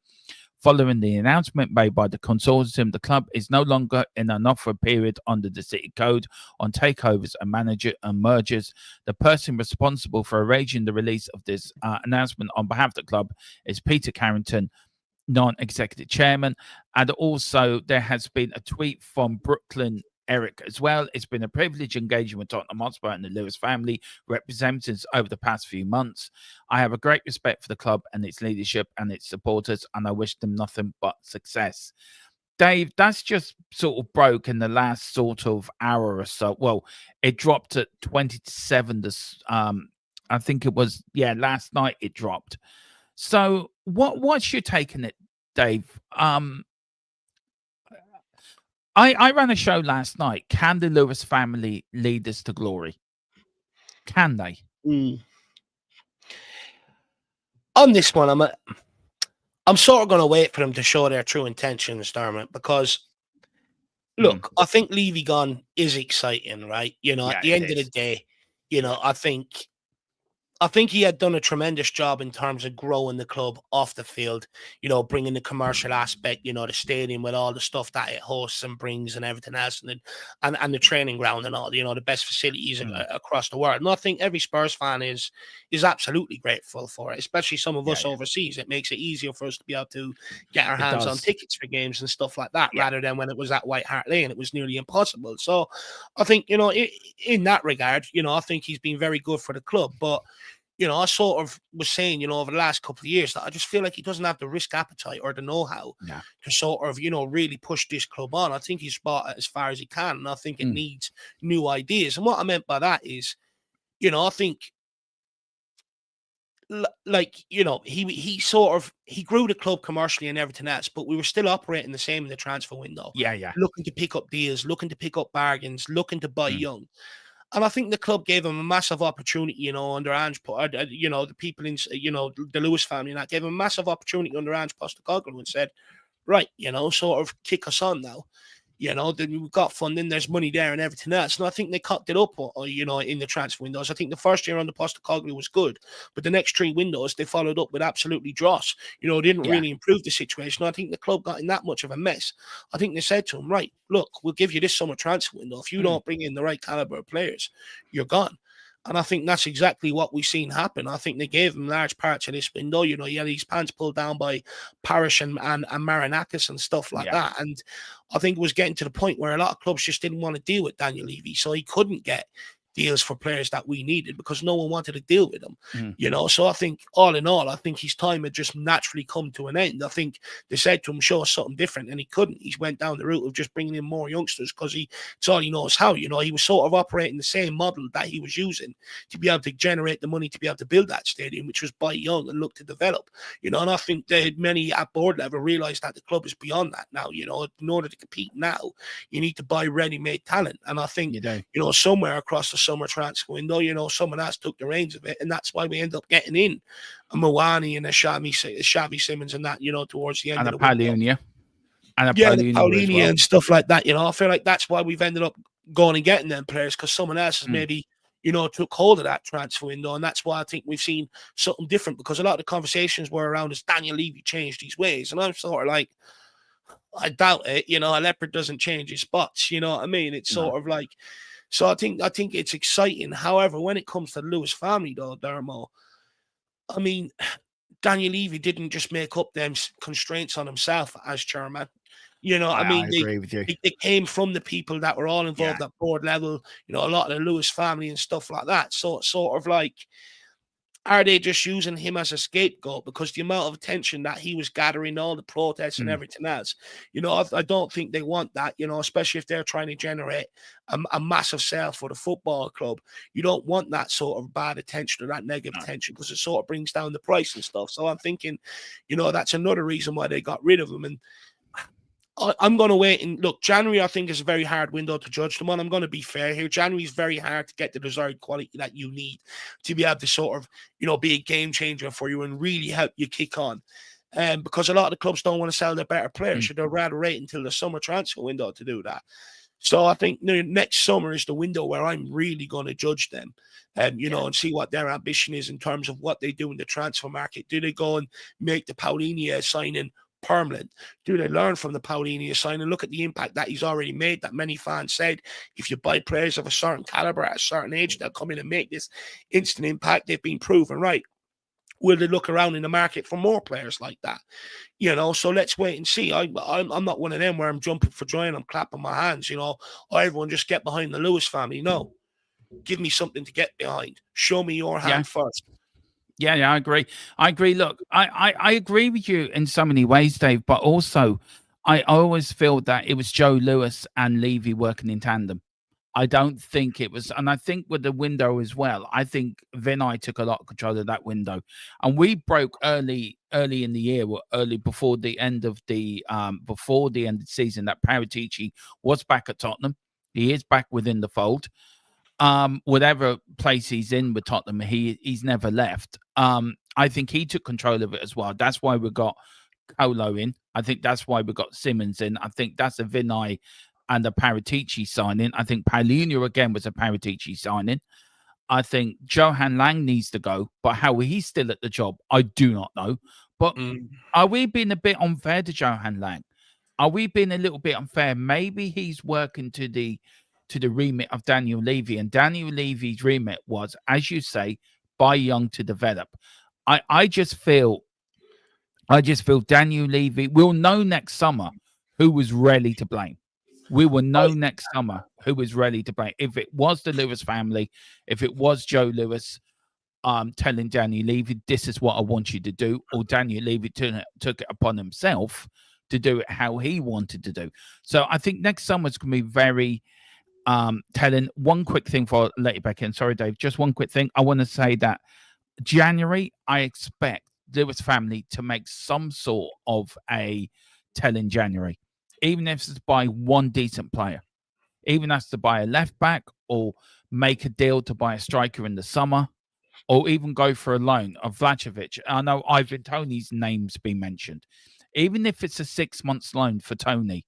S2: Following the announcement made by the consortium, the club is no longer in an offer period under the City Code on takeovers and mergers. The person responsible for arranging the release of this announcement on behalf of the club is Peter Carrington, non-executive chairman. And also there has been a tweet from Brooklyn Eric as well. It's been a privilege engaging with Tottenham Hotspur and the Lewis family representatives over the past few months. I have a great respect for the club and its leadership and its supporters, and I wish them nothing but success. Dave, that's just sort of broke in the last sort of hour or so. Well, it dropped at 20 to 7. I think it was, last night it dropped. So what's your take on it, Dave? I ran a show last night. Can the Lewis family lead us to glory? Can they?
S3: On this one, I'm sort of going to wait for them to show their true intentions, Dermot, because look, I think Levy gone is exciting, right? At the end of the day, I think he had done a tremendous job in terms of growing the club off the field, bringing the commercial aspect, the stadium with all the stuff that it hosts and brings and everything else, and the training ground and all, the best facilities across the world. And I think every Spurs fan is absolutely grateful for it, especially some of us overseas. It makes it easier for us to be able to get our hands on tickets for games and stuff like that, rather than when it was at White Hart Lane, it was nearly impossible. So I think, in that regard, I think he's been very good for the club. But I sort of was saying, over the last couple of years that I just feel like he doesn't have the risk appetite or the know-how to sort of, really push this club on. I think he's brought it as far as he can, and I think it needs new ideas. And what I meant by that is, I think, he grew the club commercially and everything else, but we were still operating the same in the transfer window. Looking to pick up deals, looking to pick up bargains, looking to buy young. And I think the club gave him a massive opportunity, under Ange, the people in, the Lewis family, and that gave him a massive opportunity under Ange Postecoglou and said, right, sort of kick us on now. We've got funding, there's money there and everything else. And I think they cocked it up, in the transfer windows. I think the first year under Postecoglou was good, but the next 3 windows, they followed up with absolutely dross. Didn't really improve the situation. I think the club got in that much of a mess. I think they said to him, right, look, we'll give you this summer transfer window. If you don't bring in the right caliber of players, you're gone. And I think that's exactly what we've seen happen. I think they gave him large parts of this window. He had his pants pulled down by Parish and Marinakis and stuff like that. And I think it was getting to the point where a lot of clubs just didn't want to deal with Daniel Levy. So he couldn't get deals for players that we needed because no one wanted to deal with them.
S2: Mm.
S3: You know, so I think all in all, I think his time had just naturally come to an end. I think they said to him, show us something different, and he couldn't. He went down the route of just bringing in more youngsters because it's all he knows how. You know, he was sort of operating the same model that he was using to be able to generate the money to be able to build that stadium, which was buy young and look to develop. You know, and I think many at board level realised that the club is beyond that now. You know, in order to compete now, you need to buy ready-made talent. And I think, you know, somewhere across the summer transfer window, you know, someone else took the reins of it, and that's why we end up getting in a Mawani and a Xavi Simmons and that, you know, towards the end
S2: and
S3: of
S2: a
S3: the window.
S2: Paulinia. And a
S3: Yeah, the
S2: Paulinia
S3: Paulinia
S2: well.
S3: and stuff like that. You know, I feel like that's why we've ended up going and getting them players, because someone else has maybe, you know, took hold of that transfer window. And that's why I think we've seen something different, because a lot of the conversations were around as Daniel Levy changed his ways. And I'm sort of like, I doubt it. You know, a leopard doesn't change his spots. You know what I mean? It's sort of like, so I think it's exciting. However, when it comes to the Lewis family, though, Dermo, I mean, Daniel Levy didn't just make up them constraints on himself as chairman. You know, I mean,
S2: I agree with you.
S3: They came from the people that were all involved at board level. You know, a lot of the Lewis family and stuff like that. So it's sort of like, are they just using him as a scapegoat? Because the amount of attention that he was gathering, all the protests and everything else, you know, I don't think they want that, you know, especially if they're trying to generate a massive sale for the football club. You don't want that sort of bad attention or that negative attention, because it sort of brings down the price and stuff. So I'm thinking, you know, that's another reason why they got rid of him. And I'm going to wait and look. January, I think, is a very hard window to judge them on. I'm going to be fair here. January is very hard to get the desired quality that you need to be able to sort of, you know, be a game changer for you and really help you kick on. Because a lot of the clubs don't want to sell their better players. So they'd rather wait until the summer transfer window to do that. So I think, you know, next summer is the window where I'm really going to judge them, you know, and see what their ambition is in terms of what they do in the transfer market. Do they go and make the Paulinia signing permanent? Do they learn from the Paulinia sign and look at the impact that he's already made, that many fans said if you buy players of a certain caliber at a certain age, they'll come in and make this instant impact? They've been proven right. Will they look around in the market for more players like that? You know, so let's wait and see. I'm not one of them where I'm jumping for joy and I'm clapping my hands, you know, or everyone just get behind the Lewis family. No, give me something to get behind. Show me your hand first.
S2: Yeah, I agree. I agree. Look, I agree with you in so many ways, Dave, but also I always feel that it was Joe Lewis and Levy working in tandem. I don't think it was, and I think with the window as well, I think Vinay took a lot of control of that window. And we broke early in the year, early before the end of the season, that Paratici was back at Tottenham. He is back within the fold. Whatever place he's in with Tottenham, he's never left. I think he took control of it as well. That's why we got Colo in. I think that's why we got Simmons in. I think that's a Vinay and a Paratici signing. I think Paulinho again was a Paratici signing. I think Johan Lang needs to go, but how he's still at the job, I do not know. But are we being a bit unfair to Johan Lang? Are we being a little bit unfair? Maybe he's working to the remit of Daniel Levy, and Daniel Levy's remit was, as you say, buy young to develop. I just feel Daniel Levy will know next summer who was really to blame. We will know next summer who was ready to blame. If it was the Lewis family, if it was Joe Lewis telling Daniel Levy, this is what I want you to do, or Daniel Levy took it upon himself to do it how he wanted to do. So I think next summer's going to be very telling. One quick thing before I let you back in. Sorry, Dave. Just one quick thing. I want to say that January, I expect Lewis family to make some sort of a tell in January. Even if it's to buy one decent player, even if it's to buy a left back or make a deal to buy a striker in the summer, or even go for a loan of Vlahovic. I know Ivan Toney's name's been mentioned. Even if it's a 6 months loan for Toney,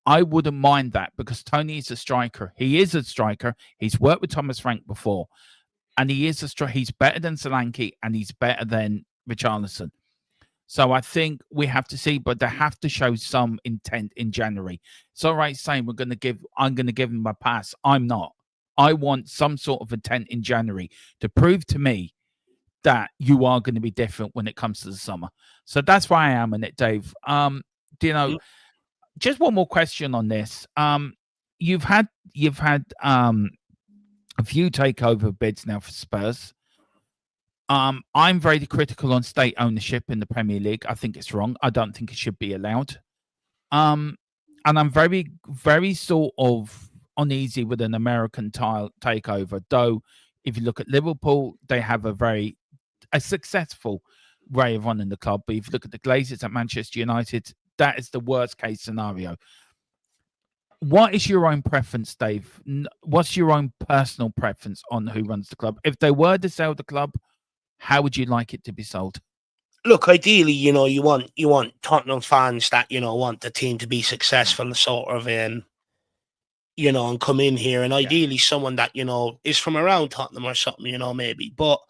S2: I wouldn't mind that, because Toney is a striker. He is a striker. He's worked with Thomas Frank before, and he is a striker. He's better than Solanke, and he's better than Richarlison. So I think we have to see, but they have to show some intent in January. It's all right saying I'm going to give him a pass. I'm not. I want some sort of intent in January to prove to me that you are going to be different when it comes to the summer. So that's why I am in it, Dave. Just one more question on this. You've had a few takeover bids now for Spurs. I'm very critical on state ownership in the Premier League. I think it's wrong. I don't think it should be allowed. And I'm very, very sort of uneasy with an American takeover. Though, if you look at Liverpool, they have a successful way of running the club. But if you look at the Glazers at Manchester United, that is the worst case scenario. What is your own preference, Dave? What's your own personal preference on who runs the club? If they were to sell the club, how would you like it to be sold?
S3: Look, ideally, you want Tottenham fans that, want the team to be successful and sort of, and come in here. And ideally someone that, is from around Tottenham or something, maybe. But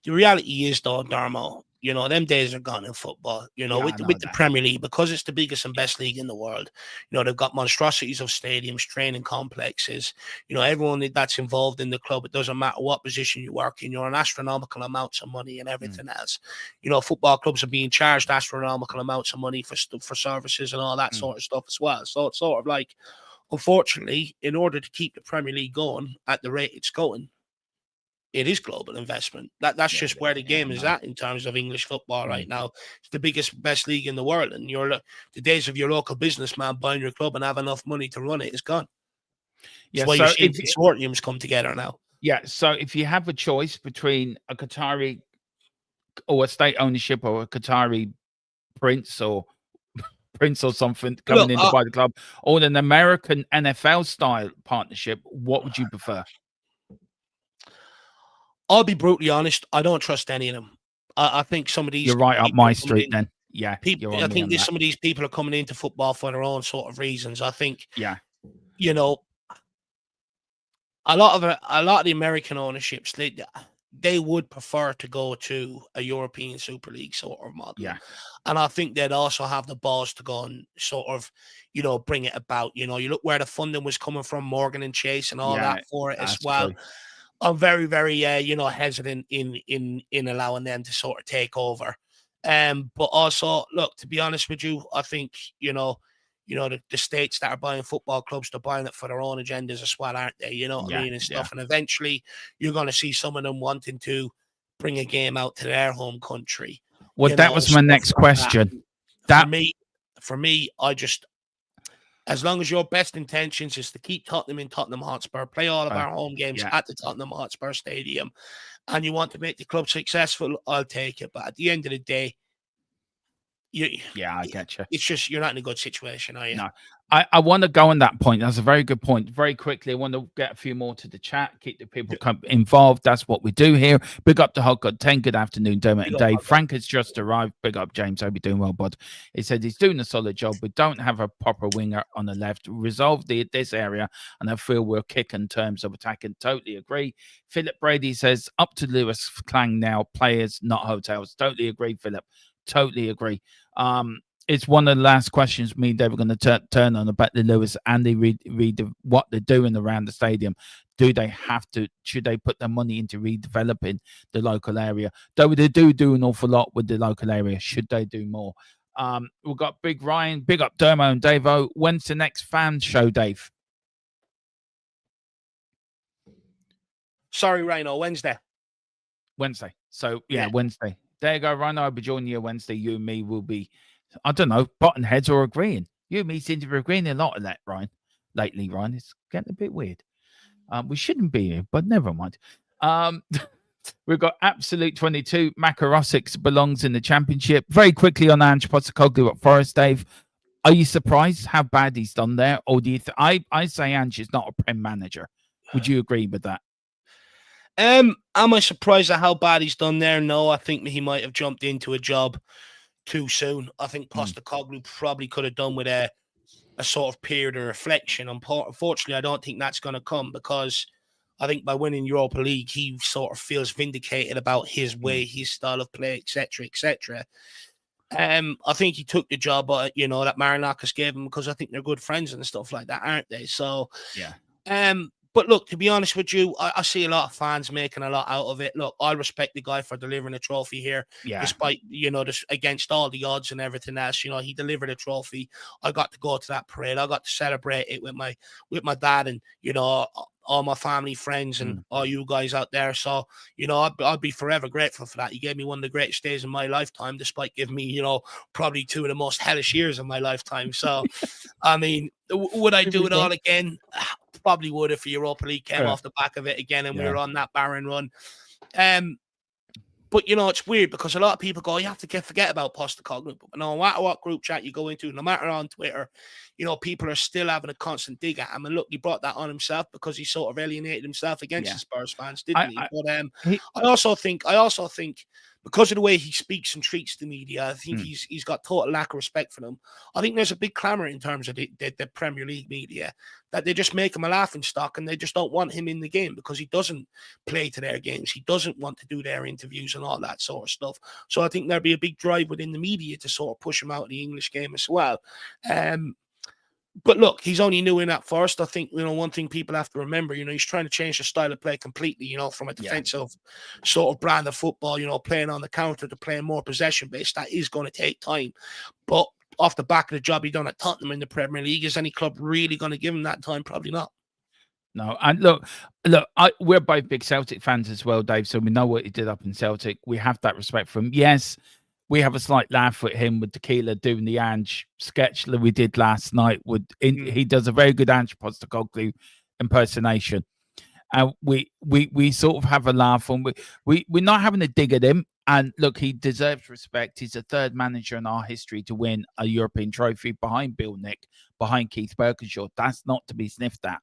S3: the reality is, though, Darmo, them days are gone in football, with the Premier League, because it's the biggest and best league in the world. They've got monstrosities of stadiums, training complexes, everyone that's involved in the club. It doesn't matter what position you work in, you're on astronomical amounts of money and everything else. Football clubs are being charged astronomical amounts of money for services and all that sort of stuff as well. So it's sort of like, unfortunately, in order to keep the Premier League going at the rate it's going, it is global investment. That's just where the game is at in terms of English football right now. It's the biggest, best league in the world, and the days of your local businessman buying your club and have enough money to run it is gone. That's why you're seeing consortiums come together now. Yeah.
S2: So if you have a choice between a Qatari or a state ownership or a Qatari prince or something coming in to buy the club, or an American NFL style partnership, what would you prefer?
S3: I'll be brutally honest. I don't trust any of them. I think some of these...
S2: You're right up my street then. Yeah.
S3: I think some of these people are coming into football for their own sort of reasons. I think, a lot of the American ownerships, they would prefer to go to a European Super League sort of model. Yeah. And I think they'd also have the balls to go and sort of, bring it about. You look where the funding was coming from, Morgan and Chase and all that for it as well. True. I'm very, very, hesitant in allowing them to sort of take over. But also, look, to be honest with you, I think, the states that are buying football clubs, they're buying it for their own agendas as well, aren't they? You know what I mean? And stuff. And eventually you're going to see some of them wanting to bring a game out to their home country.
S2: Well, that was my next question.
S3: For me, as long as your best intentions is to keep Tottenham in Tottenham Hotspur, play all of our home games at the Tottenham Hotspur Stadium, and you want to make the club successful, I'll take it. But at the end of the day,
S2: I get you.
S3: It's just you're not in a good situation, are you?
S2: No. I want to go on that point. That's a very good point. Very quickly, I want to get a few more to the chat, keep the people involved. That's what we do here. Big up to Hot God 10. Good afternoon, Dermot and Dave. Frank has just arrived. Big up, James. Hope you're doing well, bud. He said he's doing a solid job. We don't have a proper winger on the left. Resolve this area, and I feel we'll kick in terms of attacking. Totally agree. Philip Brady says, up to Lewis Clang now. Players, not hotels. Totally agree, Philip. Totally agree. It's one of the last questions me and Dave are going to turn on about the Lewis and they read what they're doing around the stadium. Do they have to? Should they put their money into redeveloping the local area? Though they do an awful lot with the local area. Should they do more? We've got Big Ryan, big up Dermo and Davo. When's the next fan show, Dave?
S3: Sorry, Rhino, Wednesday.
S2: So yeah, Wednesday. There you go, Rhino. I'll be joining you Wednesday. You and me will be, I don't know, button heads or agreeing. You and me seem to be agreeing a lot of that, Ryan. Lately, Ryan, it's getting a bit weird. We shouldn't be here, but never mind. We've got Absolute 22. Makarosik belongs in the championship. Very quickly on Ange Postecoglou at Forest, Dave. Are you surprised how bad he's done there? Or do you I say Ange is not a Prem manager. Would you agree with that?
S3: Am I surprised at how bad he's done there? No, I think he might have jumped into a job too soon. I think Postecoglou probably could have done with a sort of period of reflection. Unfortunately, I don't think that's going to come because I think by winning Europa League, he sort of feels vindicated about his way, his style of play, etc., etc. I think he took the job, that Marinakis gave him because I think they're good friends and stuff like that, aren't they? So, yeah. But look, to be honest with you, I see a lot of fans making a lot out of it. Look, I respect the guy for delivering a trophy here, despite, against all the odds and everything else. He delivered a trophy. I got to go to that parade. I got to celebrate it with my dad. And, all my family, friends, and all you guys out there. So, you know, I'll be forever grateful for that. You gave me one of the greatest days of my lifetime, despite giving me, you know, probably 2 of the most hellish years of my lifetime. So, I mean, would I do it all again? Probably would if the Europa League came off the back of it again and we were on that barren run. But, you know, it's weird because a lot of people go, you have to forget about Postecoglou. But no matter what group chat you go into, no matter on Twitter, you know, people are still having a constant dig at him. And look, he brought that on himself because he sort of alienated himself against the Spurs fans, didn't he? But I also think because of the way he speaks and treats the media, I think he's got total lack of respect for them. I think there's a big clamour in terms of the Premier League media that they just make him a laughing stock and they just don't want him in the game because he doesn't play to their games. He doesn't want to do their interviews and all that sort of stuff. So I think there'll be a big drive within the media to sort of push him out of the English game as well. But look, he's only new in at first. I think, you know, one thing people have to remember, you know, he's trying to change the style of play completely, you know, from a defensive sort of brand of football, you know, playing on the counter to playing more possession-based. That is going to take time. But off the back of the job he done at Tottenham in the Premier League, is any club really going to give him that time? Probably not.
S2: No, and look, we're both big Celtic fans as well, Dave, so we know what he did up in Celtic. We have that respect for him. Yes, we have a slight laugh at him with Tequila doing the Ange sketch that we did last night. He does a very good Ange Postecoglou impersonation. And we sort of have a laugh on. We're not having a dig at him. And look, he deserves respect. He's the third manager in our history to win a European trophy behind Bill Nick, behind Keith Birkinshaw. That's not to be sniffed at.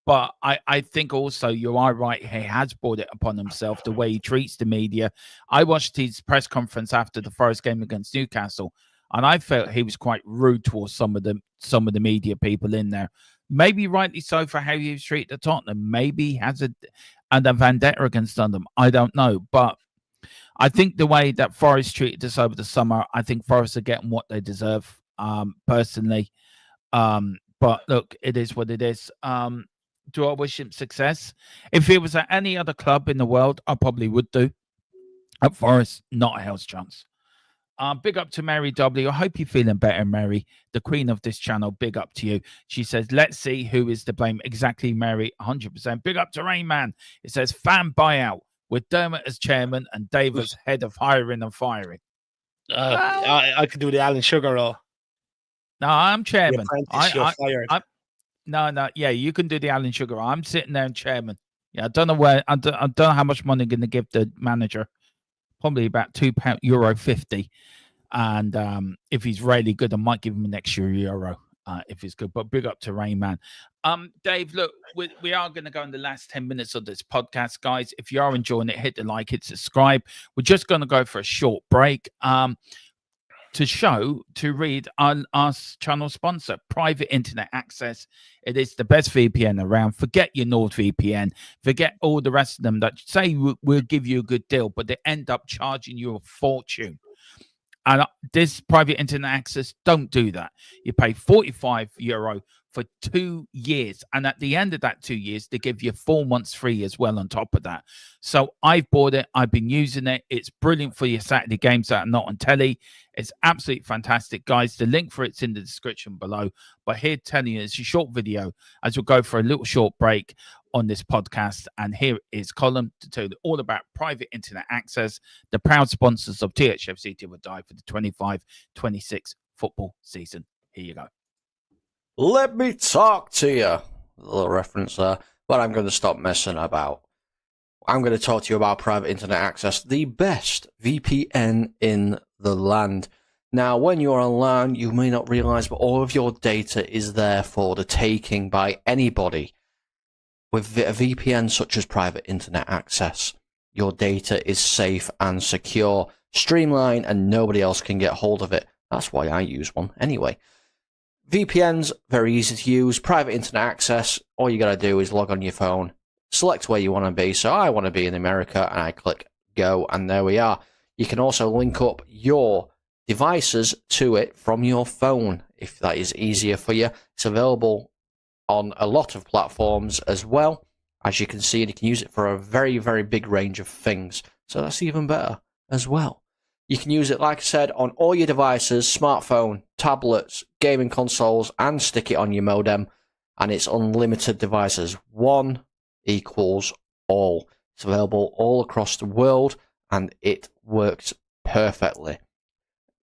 S2: But I think also you are right. He has brought it upon himself, the way he treats the media. I watched his press conference after the Forest game against Newcastle, and I felt he was quite rude towards some of the media people in there. Maybe rightly so for how he was treated at Tottenham. Maybe he has a vendetta against them. I don't know. But I think the way that Forest treated us over the summer, I think Forest are getting what they deserve, personally. But look, it is what it is. Do I wish him success? If he was at any other club in the world, I probably would do. At Forest, not a hell's chance. Big up to Mary W. I hope you're feeling better, Mary, the queen of this channel. Big up to you. She says, let's see who is to blame. Exactly, Mary, 100%. Big up to Rayman. It says, fan buyout with Dermot as chairman and Dave as head of hiring and firing.
S3: I could do the Alan Sugar role.
S2: No, I'm chairman.
S3: No,
S2: yeah, you can do the Alan Sugar. I'm sitting there and chairman. Yeah, I don't know how much money I'm going to give the manager. Probably about €2.50. And if he's really good, I might give him an extra euro if he's good. But big up to Rayman. Dave, look, we are going to go in the last 10 minutes of this podcast, guys. If you are enjoying it, hit the like, hit subscribe. We're just going to go for a short break. To read on our channel sponsor, Private Internet Access. It is the best VPN around. Forget your NordVPN. Forget all the rest of them that say we'll give you a good deal, but they end up charging you a fortune. And this Private Internet Access, don't do that. You pay €45 for 2 years. And at the end of that 2 years, they give you 4 months free as well on top of that. So I've bought it. I've been using it. It's brilliant for your Saturday games that are not on telly. It's absolutely fantastic, guys. The link for it's in the description below. But here, telling you, it's a short video as we'll go for a little short break on this podcast. And here is Colin to tell you all about Private Internet Access, the proud sponsors of THFC Till We Die for the 25-26 football season. Here you go.
S4: Let me talk to you. A little reference there, but I'm going to stop messing about. I'm going to talk to you about Private Internet Access, the best VPN in the land. Now, when you're online, you may not realize, but all of your data is there for the taking by anybody. With a VPN such as Private Internet Access, your data is safe and secure, streamlined, and nobody else can get hold of it. That's why I use one anyway. VPN's very easy to use. Private Internet Access, all you got to do is log on your phone, select where you want to be. So I want to be in America, and I click go, and there we are. You can also link up your devices to it from your phone if that is easier for you. It's available on a lot of platforms as well. As you can see, and you can use it for a very, very big range of things. So that's even better as well. You can use it, like I said, on all your devices, smartphone, tablets, gaming consoles, and stick it on your modem. and it's unlimited devices. One equals all. It's available all across the world, and it works perfectly.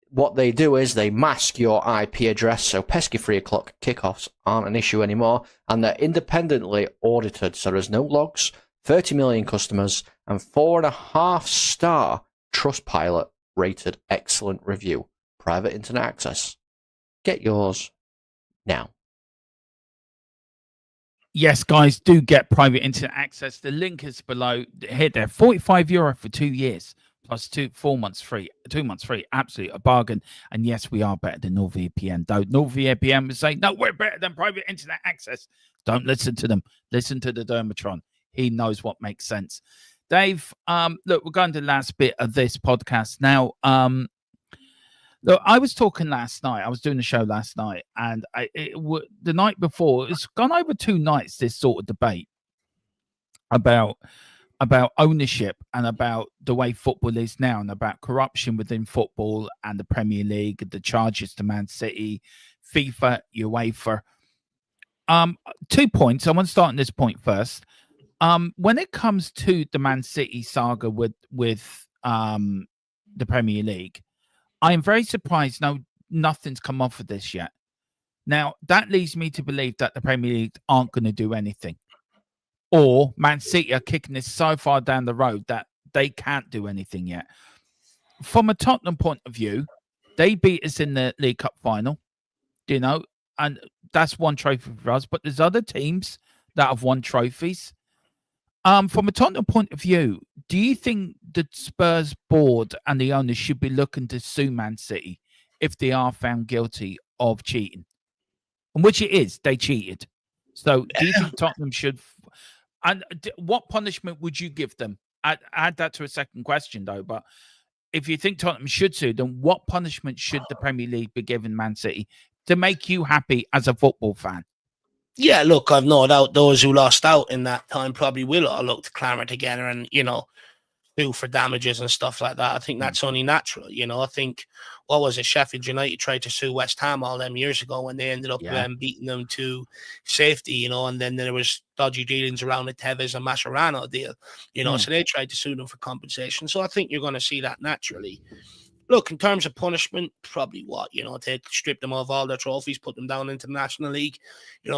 S4: What they do is they mask your IP address, so pesky 3 o'clock kickoffs aren't an issue anymore, and they're independently audited, so there's no logs, 30 million customers, and 4.5-star Trustpilot rated excellent review. Private internet access. Get yours now.
S2: Yes, guys, do get private internet access. The link is below. Hit there. €45 for 2 years plus 4 months free. 2 months free. Absolutely a bargain. And yes, we are better than NordVPN. Though NordVPN would say, no, we're better than private internet access. Don't listen to them. Listen to the Dermatron. He knows what makes sense. Dave, look, we're going to the last bit of this podcast now. Look, I was talking last night. I was doing a show last night, and the night before, it's gone over 2 nights. This sort of debate about ownership and about the way football is now, and about corruption within football and the Premier League, the charges to Man City, FIFA, UEFA. 2 points. I want to start on this point first. When it comes to the Man City saga with the Premier League, I am very surprised nothing's come off of this yet. Now, that leads me to believe that the Premier League aren't going to do anything. Or Man City are kicking this so far down the road that they can't do anything yet. From a Tottenham point of view, they beat us in the League Cup final, and that's one trophy for us. But there's other teams that have won trophies. From a Tottenham point of view, do you think the Spurs board and the owners should be looking to sue Man City if they are found guilty of cheating? And which it is, they cheated. So do you think Tottenham should... And what punishment would you give them? Add that to a second question, though. But if you think Tottenham should sue, then what punishment should the Premier League be giving Man City to make you happy as a football fan?
S3: Yeah, look, I've no doubt those who lost out in that time probably will all look to clamour together and, sue for damages and stuff like that. I think that's only natural. I think, what was it, Sheffield United tried to sue West Ham all them years ago when they ended up beating them to safety, and then there was dodgy dealings around the Tevez and Mascherano deal, so they tried to sue them for compensation. So I think you're going to see that naturally. Look, in terms of punishment, probably take strip them of all their trophies, put them down into the National League,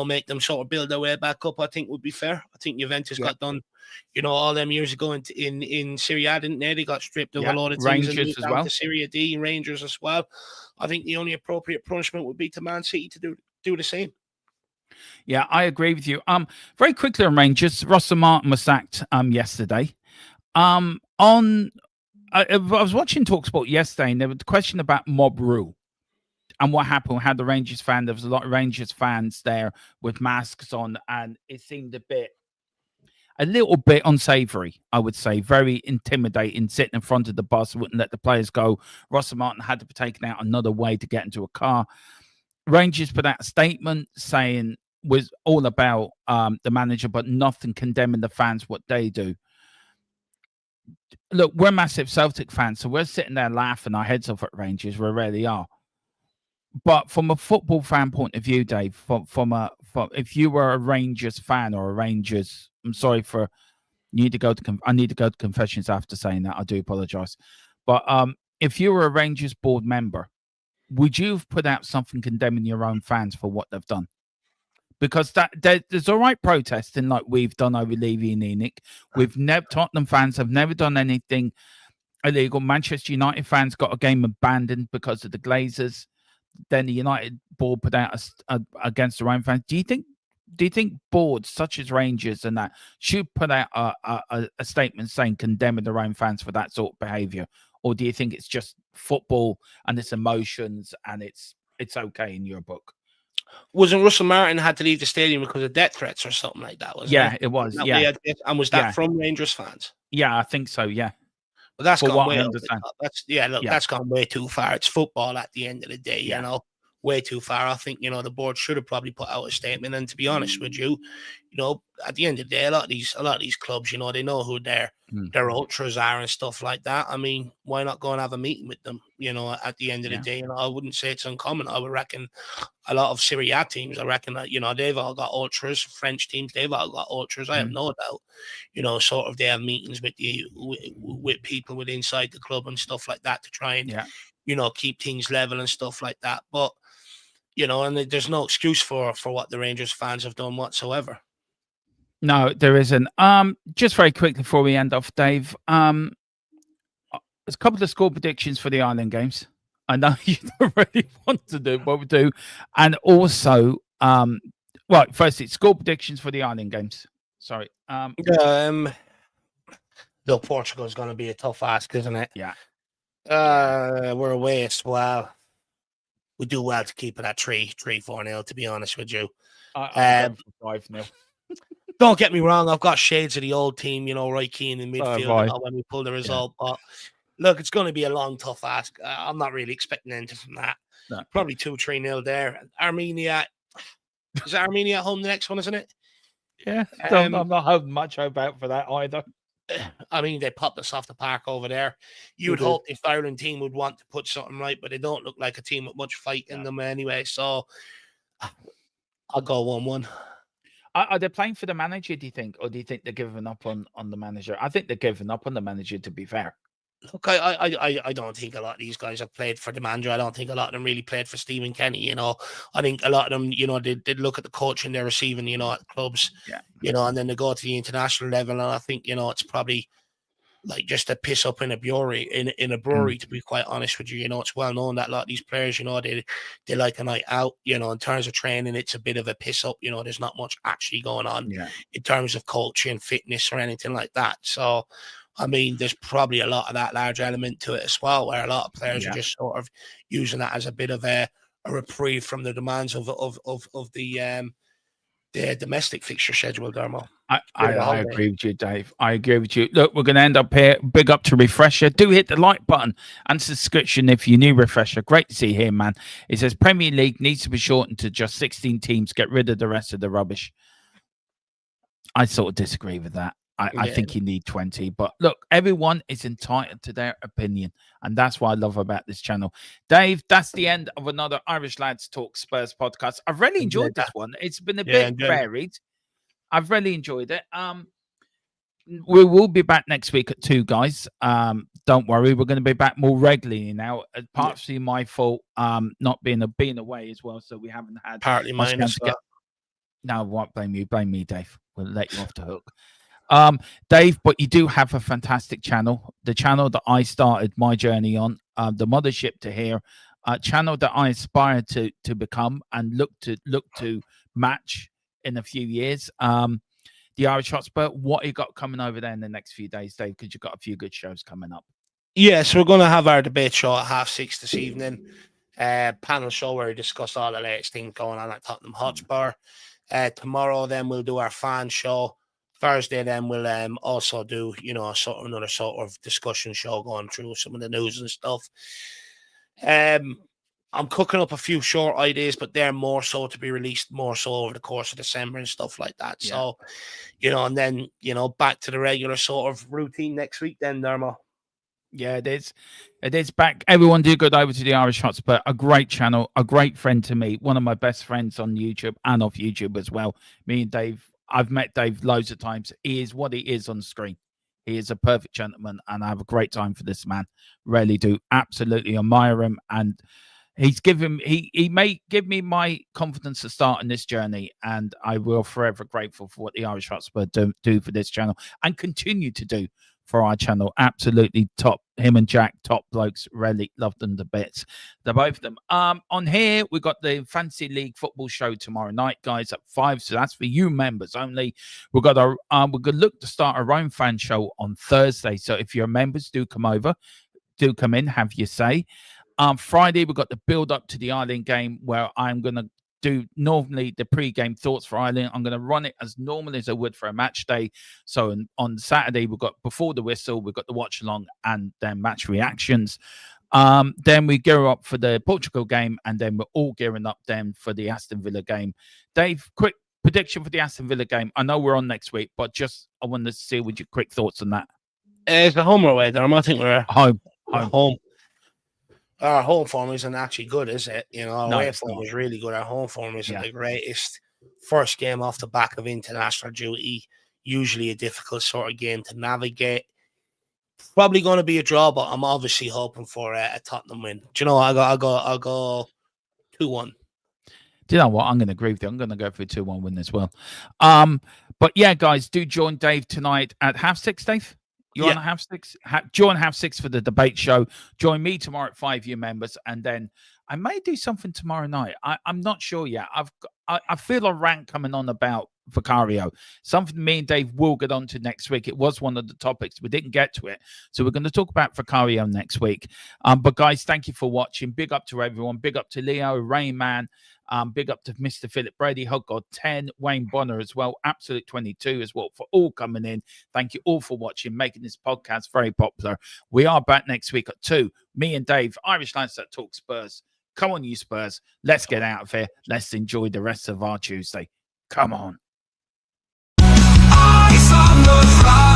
S3: make them sort of build their way back up, I think would be fair. I think Juventus got done, all them years ago in Serie A, didn't they? They got stripped of a lot of things and moved down to Serie D, Rangers as well. I think the only appropriate punishment would be to Man City to do the same.
S2: Yeah, I agree with you. Very quickly on Rangers, Russell Martin was sacked yesterday. I was watching TalkSport yesterday, and there was a question about mob rule and what happened. How the Rangers fan, there was a lot of Rangers fans there with masks on, and it seemed a little bit unsavory, I would say, very intimidating, sitting in front of the bus, wouldn't let the players go. Russell Martin had to be taken out another way to get into a car. Rangers put out a statement saying was all about the manager, but nothing condemning the fans, what they do. Look, we're massive Celtic fans, so we're sitting there laughing our heads off at Rangers. We really are. But from a football fan point of view, Dave, if you were a Rangers fan or a Rangers, I'm sorry for I need to go to confessions after saying that. I do apologize. But if you were a Rangers board member, would you have put out something condemning your own fans for what they've done? Because there's all right protesting like we've done over Levy and Enoch. Tottenham fans have never done anything illegal. Manchester United fans got a game abandoned because of the Glazers. Then the United board put out against their own fans. Do you think boards such as Rangers and that should put out a statement saying condemning their own fans for that sort of behaviour? Or do you think it's just football and it's emotions and it's okay in your book?
S3: Wasn't Russell Martin had to leave the stadium because of death threats or something like that? Wasn't
S2: it was.
S3: And was that from Rangers fans?
S2: Yeah, I think so. Yeah,
S3: but that's gone way. That's gone way too far. It's football at the end of the day. You know, way too far. I think, the board should have probably put out a statement. And to be honest with you, at the end of the day, a lot of these clubs, they know who their ultras are and stuff like that. I mean, why not go and have a meeting with them? At the end of the day, I wouldn't say it's uncommon. I would reckon a lot of Serie A teams, I reckon that, they've all got ultras. French teams, they've all got ultras. I have no doubt. Sort of they have meetings with people with inside the club and stuff like that to try and, keep things level and stuff like that. But, and there's no excuse for what the Rangers fans have done whatsoever.
S2: No, there isn't. Just very quickly before we end off, Dave, there's a couple of score predictions for the Ireland games. I know you don't really want to do what we do. And also, firstly, score predictions for the Ireland games. Sorry.
S3: Look, Portugal's going to be a tough ask, isn't it?
S2: Yeah.
S3: We're away as well. We do well to keep it at 3-4-0, to be honest with you.
S2: I'm for 5-0.
S3: Don't get me wrong, I've got shades of the old team, Roy Keane in midfield when we pull the result. But look, it's going to be a long, tough ask. I'm not really expecting anything from that.
S2: No.
S3: Probably 2-3-0 there. Armenia, is it Armenia at home the next one, isn't it?
S2: Yeah, I'm not holding much hope out for that either.
S3: I mean, they popped us off the park over there. You would hope if the Ireland team would want to put something right, but they don't look like a team with much fight in them anyway. So I'll go 1-1.
S2: Are they playing for the manager, do you think? Or do you think they're giving up on the manager? I think they're giving up on the manager, to be fair.
S3: Look, I don't think a lot of these guys have played for the manager. I don't think a lot of them really played for Stephen Kenny, I think a lot of them, they did look at the coaching they're receiving, at clubs, and then they go to the international level. And I think, it's probably like just a piss up in a brewery, in a brewery, to be quite honest with you. It's well known that a lot of these players, they like a night out, in terms of training, it's a bit of a piss up, there's not much actually going on in terms of coaching, fitness or anything like that. So, I mean, there's probably a lot of that large element to it as well, where a lot of players are just sort of using that as a bit of a reprieve from the demands of the domestic fixture schedule, Dermo.
S2: I agree with you, Dave. I agree with you. Look, we're going to end up here. Big up to Refresher. Do hit the like button and subscription if you're new, Refresher. Great to see you here, man. It says Premier League needs to be shortened to just 16 teams. Get rid of the rest of the rubbish. I sort of disagree with that. I think you need 20. But look, everyone is entitled to their opinion. And that's what I love about this channel. Dave, that's the end of another Irish Lads Talk Spurs podcast. I've really enjoyed this one. It's been a bit varied. I've really enjoyed it. We will be back next week at 2, guys. Don't worry, we're going to be back more regularly now. Partly my fault, not being away as well, so we haven't had
S3: partly mine as well.
S2: No, I won't blame you. Blame me, Dave. We'll let you off the hook. Dave, but you do have a fantastic channel. The channel that I started my journey on, the mothership to here, channel that I aspire to become and look to match in a few years. The Irish Hotspur, what you got coming over there in the next few days, Dave? Because you've got a few good shows coming up.
S3: Yes, we're going to have our debate show at 6:30 this evening. Panel show where we discuss all the latest things going on at Tottenham Hotspur. Tomorrow, then we'll do our fan show. Thursday, then we'll also do, another sort of discussion show going through some of the news and stuff. I'm cooking up a few short ideas, but they're more so to be released more so over the course of December and stuff like that. Yeah. So, and then, back to the regular sort of routine next week then, Dermo.
S2: Yeah, it is. It is back. Everyone do go over to the Irish Hotspur. A great channel, a great friend to me. One of my best friends on YouTube and off YouTube as well. Me and Dave, I've met Dave loads of times. He is what he is on screen. He is a perfect gentleman, and I have a great time for this man. Really do. Absolutely admire him. And he may give me my confidence to start in this journey, and I will forever grateful for what the Irish Hotspur do for this channel and continue to do for our channel. Absolutely top. Him and Jack, top blokes. Really love them to bits. They're both of them. On here, we've got the Fantasy League football show tomorrow night, guys, at 5. So that's for you members only. We're going to look to start our own fan show on Thursday. So if you're members, do come over. Do come in, have your say. Friday, we've got the build up to the Ireland game where I'm going to do normally the pre-game thoughts for Ireland. I'm going to run it as normal as I would for a match day. So on Saturday, we've got before the whistle, we've got the watch along and then match reactions. Then we gear up for the Portugal game, and then we're all gearing up then for the Aston Villa game. Dave, quick prediction for the Aston Villa game. I know we're on next week, but just I want to see with your quick thoughts on that.
S3: It's the home or away, Derm. I think we're
S2: home.
S3: Our home form isn't actually good, is it? You know, our away form
S2: not.
S3: is really good. Our home form isn't the greatest. First game off the back of international duty, usually a difficult sort of game to navigate. Probably going to be a draw, but I'm obviously hoping for a Tottenham win. Do you know? I'll go 2-1.
S2: Do you know what? I'm going to agree with you. I'm going to go for a 2-1 win as well. But yeah, guys, do join Dave tonight at 6:30, Dave. You're on at 6:30. Join 6:30 for the debate show. Join me tomorrow at 5, you members, and then I may do something tomorrow night. I'm not sure yet. I feel a rant coming on about Vicario. Something me and Dave will get on to next week. It was one of the topics. We didn't get to it. So we're going to talk about Vicario next week. But guys, thank you for watching. Big up to everyone. Big up to Leo, Rayman. Big up to Mr. Philip Brady, Hot God 10, Wayne Bonner as well, Absolute 22 as well, for all coming in. Thank you all for watching, making this podcast very popular. We are back next week at 2. Me and Dave, Irish Lads That Talk Spurs. Come on, you Spurs. Let's get out of here. Let's enjoy the rest of our Tuesday. Come on.
S1: Eyes on the prize.